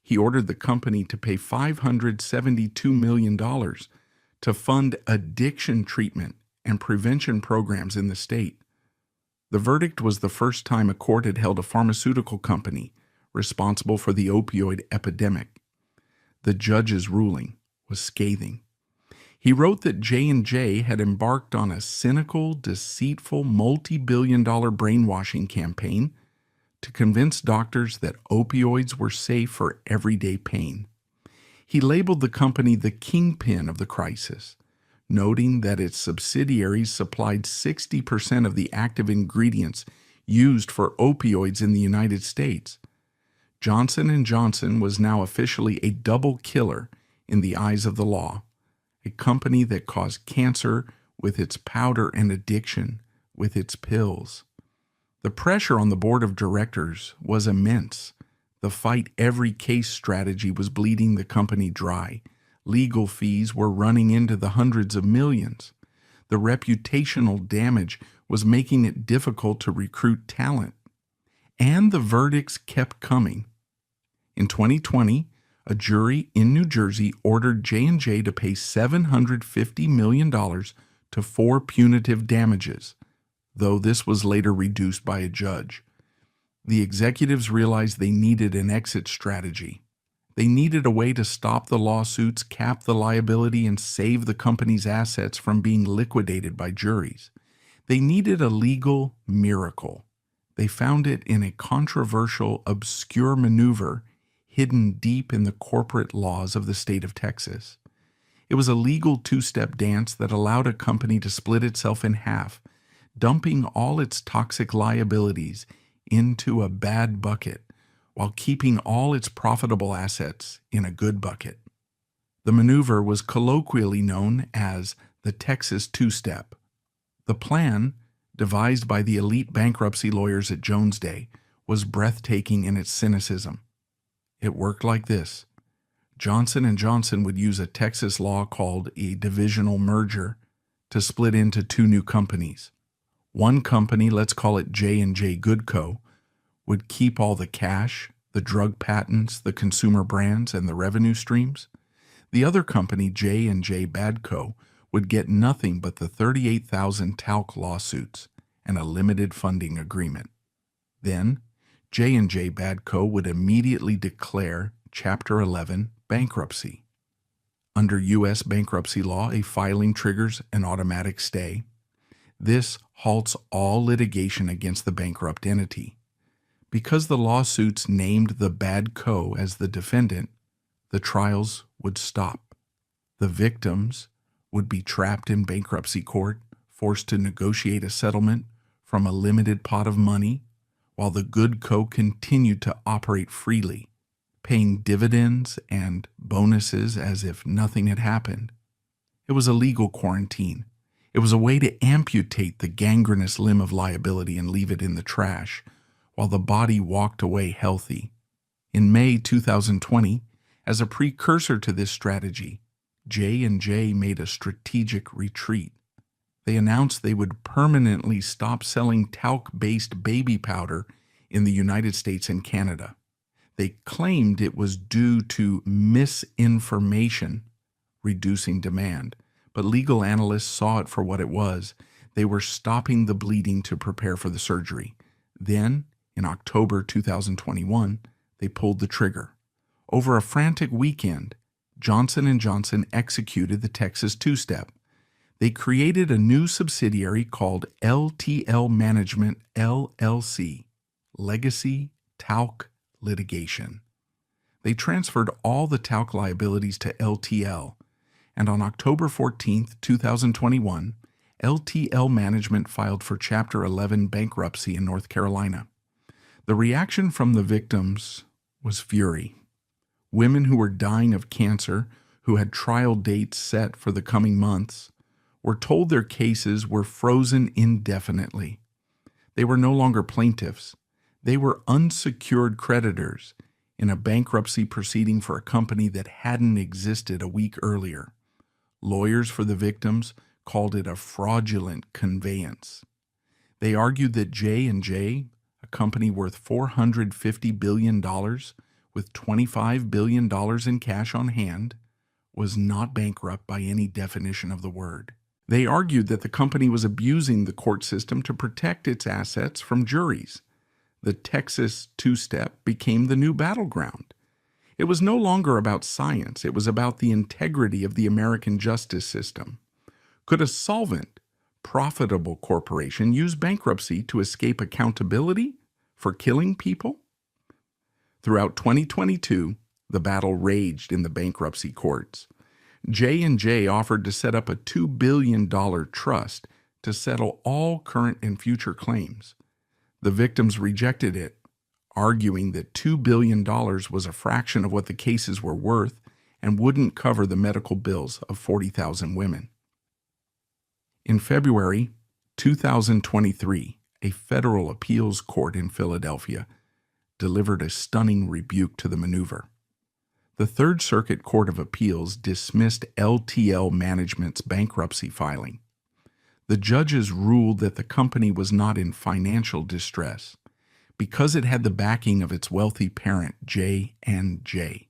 He ordered the company to pay $572 million to fund addiction treatment and prevention programs in the state. The verdict was the first time a court had held a pharmaceutical company responsible for the opioid epidemic. The judge's ruling was scathing. He wrote that J&J had embarked on a cynical, deceitful, multi-billion-dollar brainwashing campaign to convince doctors that opioids were safe for everyday pain. He labeled the company the kingpin of the crisis, noting that its subsidiaries supplied 60% of the active ingredients used for opioids in the United States. Johnson & Johnson was now officially a double killer in the eyes of the law, a company that caused cancer with its powder and addiction with its pills. The pressure on the board of directors was immense. The fight every case strategy was bleeding the company dry. Legal fees were running into the hundreds of millions. The reputational damage was making it difficult to recruit talent. And the verdicts kept coming. In 2020, a jury in New Jersey ordered J&J to pay $750 million to 4 punitive damages, though this was later reduced by a judge. The executives realized they needed an exit strategy. They needed a way to stop the lawsuits, cap the liability, and save the company's assets from being liquidated by juries. They needed a legal miracle. They found it in a controversial, obscure maneuver hidden deep in the corporate laws of the state of Texas. It was a legal two-step dance that allowed a company to split itself in half, dumping all its toxic liabilities into a bad bucket while keeping all its profitable assets in a good bucket. The maneuver was colloquially known as the Texas two-step. The plan, devised by the elite bankruptcy lawyers at Jones Day, was breathtaking in its cynicism. It worked like this. Johnson & Johnson would use a Texas law called a divisional merger to split into 2 new companies. One company, let's call it J&J Goodco, would keep all the cash, the drug patents, the consumer brands, and the revenue streams. The other company, J&J Badco, would get nothing but the 38,000 talc lawsuits and a limited funding agreement. Then, J&J Badco would immediately declare Chapter 11 bankruptcy. Under U.S. bankruptcy law, a filing triggers an automatic stay. This halts all litigation against the bankrupt entity. Because the lawsuits named the Badco as the defendant, the trials would stop. The victims would be trapped in bankruptcy court, forced to negotiate a settlement from a limited pot of money, while the Goodco continued to operate freely, paying dividends and bonuses as if nothing had happened. It was a legal quarantine. It was a way to amputate the gangrenous limb of liability and leave it in the trash, while the body walked away healthy. In May 2020, as a precursor to this strategy, J&J made a strategic retreat. They announced they would permanently stop selling talc-based baby powder in the United States and Canada. They claimed it was due to misinformation reducing demand, but legal analysts saw it for what it was. They were stopping the bleeding to prepare for the surgery. Then, in October 2021, they pulled the trigger. Over a frantic weekend, Johnson & Johnson executed the Texas two-step. They created a new subsidiary called LTL Management LLC, Legacy Talc Litigation. They transferred all the talc liabilities to LTL, and on October 14, 2021, LTL Management filed for Chapter 11 bankruptcy in North Carolina. The reaction from the victims was fury. Women who were dying of cancer, who had trial dates set for the coming months, were told their cases were frozen indefinitely. They were no longer plaintiffs. They were unsecured creditors in a bankruptcy proceeding for a company that hadn't existed a week earlier. Lawyers for the victims called it a fraudulent conveyance. They argued that J&J, a company worth $450 billion with $25 billion in cash on hand, was not bankrupt by any definition of the word. They argued that the company was abusing the court system to protect its assets from juries. The Texas two-step became the new battleground. It was no longer about science, it was about the integrity of the American justice system. Could a solvent, profitable corporation use bankruptcy to escape accountability for killing people? Throughout 2022, the battle raged in the bankruptcy courts. J&J offered to set up a $2 billion trust to settle all current and future claims. The victims rejected it, arguing that $2 billion was a fraction of what the cases were worth and wouldn't cover the medical bills of 40,000 women. In February 2023, a federal appeals court in Philadelphia delivered a stunning rebuke to the maneuver. The Third Circuit Court of Appeals dismissed LTL Management's bankruptcy filing. The judges ruled that the company was not in financial distress because it had the backing of its wealthy parent, J&J.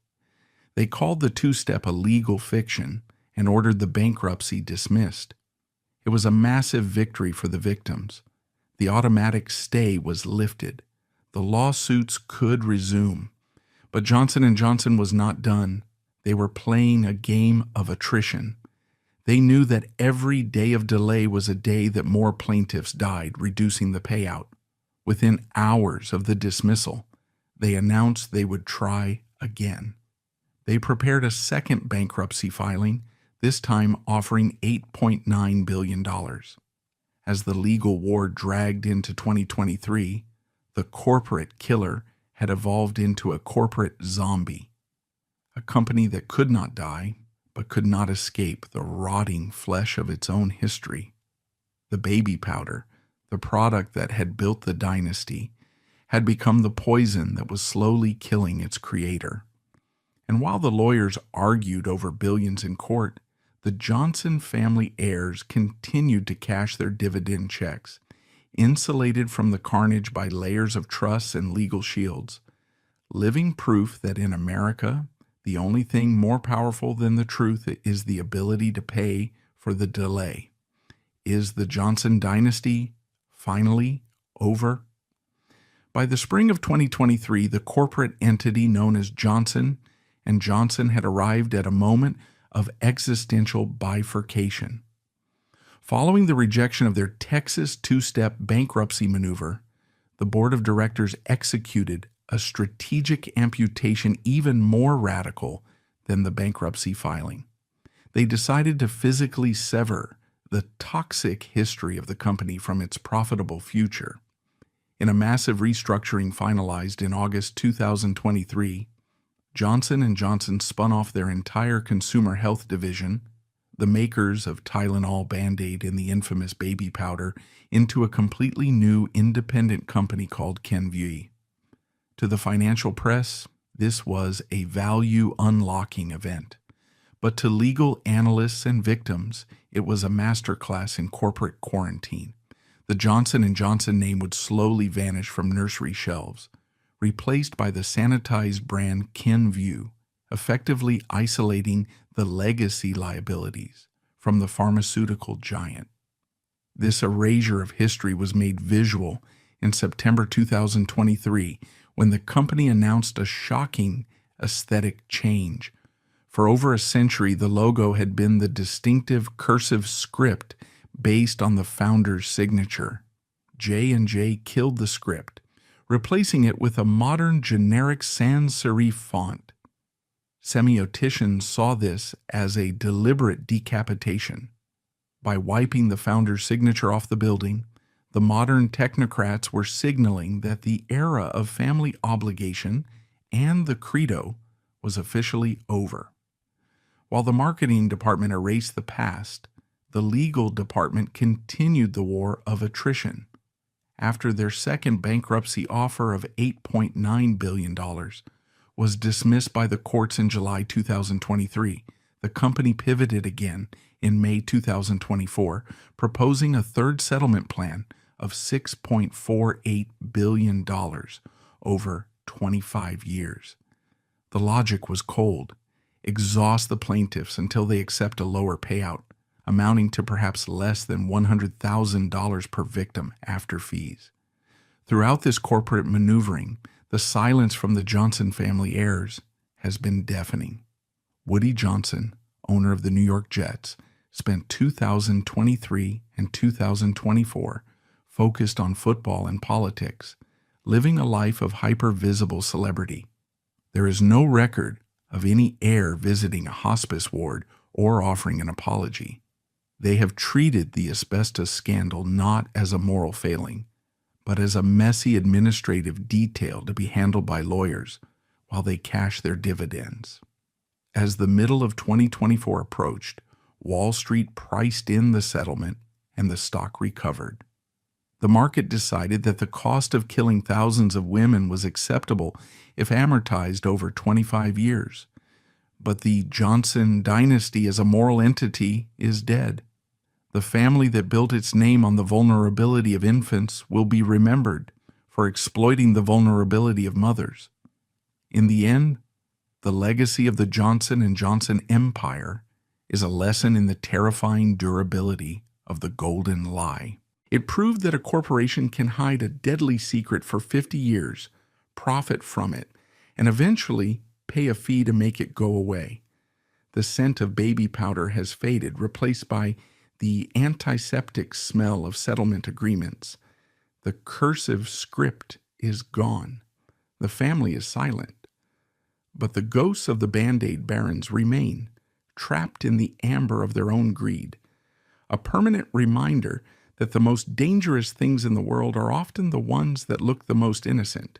They called the two-step a legal fiction and ordered the bankruptcy dismissed. It was a massive victory for the victims. The automatic stay was lifted. The lawsuits could resume. But Johnson & Johnson was not done. They were playing a game of attrition. They knew that every day of delay was a day that more plaintiffs died, reducing the payout. Within hours of the dismissal, they announced they would try again. They prepared a second bankruptcy filing, this time offering $8.9 billion. As the legal war dragged into 2023, the corporate killer had evolved into a corporate zombie, a company that could not die but could not escape the rotting flesh of its own history. The baby powder, the product that had built the dynasty, had become the poison that was slowly killing its creator. And while the lawyers argued over billions in court, the Johnson family heirs continued to cash their dividend checks, insulated from the carnage by layers of trusts and legal shields, living proof that in America, the only thing more powerful than the truth is the ability to pay for the delay. Is the Johnson dynasty finally over? By the spring of 2023, the corporate entity known as Johnson & Johnson had arrived at a moment of existential bifurcation. Following the rejection of their Texas two-step bankruptcy maneuver, the board of directors executed a strategic amputation even more radical than the bankruptcy filing. They decided to physically sever the toxic history of the company from its profitable future. In a massive restructuring finalized in August 2023, Johnson & Johnson spun off their entire consumer health division, the makers of Tylenol, Band-Aid, and the infamous baby powder, into a completely new independent company called Kenvue. To the financial press, this was a value unlocking event. But to legal analysts and victims, it was a masterclass in corporate quarantine. The Johnson & Johnson name would slowly vanish from nursery shelves, replaced by the sanitized brand Kenvue, effectively isolating the legacy liabilities from the pharmaceutical giant. This erasure of history was made visual in September 2023 when the company announced a shocking aesthetic change. For over a century, the logo had been the distinctive cursive script based on the founder's signature. J&J killed the script, replacing it with a modern generic sans serif font. Semioticians saw this as a deliberate decapitation. By wiping the founder's signature off the building, the modern technocrats were signaling that the era of family obligation and the credo was officially over. While the marketing department erased the past, the legal department continued the war of attrition. After their second bankruptcy offer of $8.9 billion was dismissed by the courts in July 2023, the company pivoted again in May 2024, proposing a third settlement plan of $6.48 billion over 25 years. The logic was cold. exhaust the plaintiffs until they accept a lower payout, amounting to perhaps less than $100,000 per victim after fees. Throughout this corporate maneuvering, the silence from the Johnson family heirs has been deafening. Woody Johnson, owner of the New York Jets, spent 2023 and 2024 focused on football and politics, living a life of hyper-visible celebrity. There is no record of any heir visiting a hospice ward or offering an apology. They have treated the asbestos scandal not as a moral failing, but as a messy administrative detail to be handled by lawyers while they cash their dividends. As the middle of 2024 approached, Wall Street priced in the settlement and the stock recovered. The market decided that the cost of killing thousands of women was acceptable if amortized over 25 years. But the Johnson dynasty as a moral entity is dead. The family that built its name on the vulnerability of infants will be remembered for exploiting the vulnerability of mothers. In the end, the legacy of the Johnson & Johnson empire is a lesson in the terrifying durability of the golden lie. It proved that a corporation can hide a deadly secret for 50 years, profit from it, and eventually pay a fee to make it go away. The scent of baby powder has faded, replaced by the antiseptic smell of settlement agreements. The cursive script is gone. The family is silent. But the ghosts of the Band-Aid barons remain, trapped in the amber of their own greed. A permanent reminder that the most dangerous things in the world are often the ones that look the most innocent.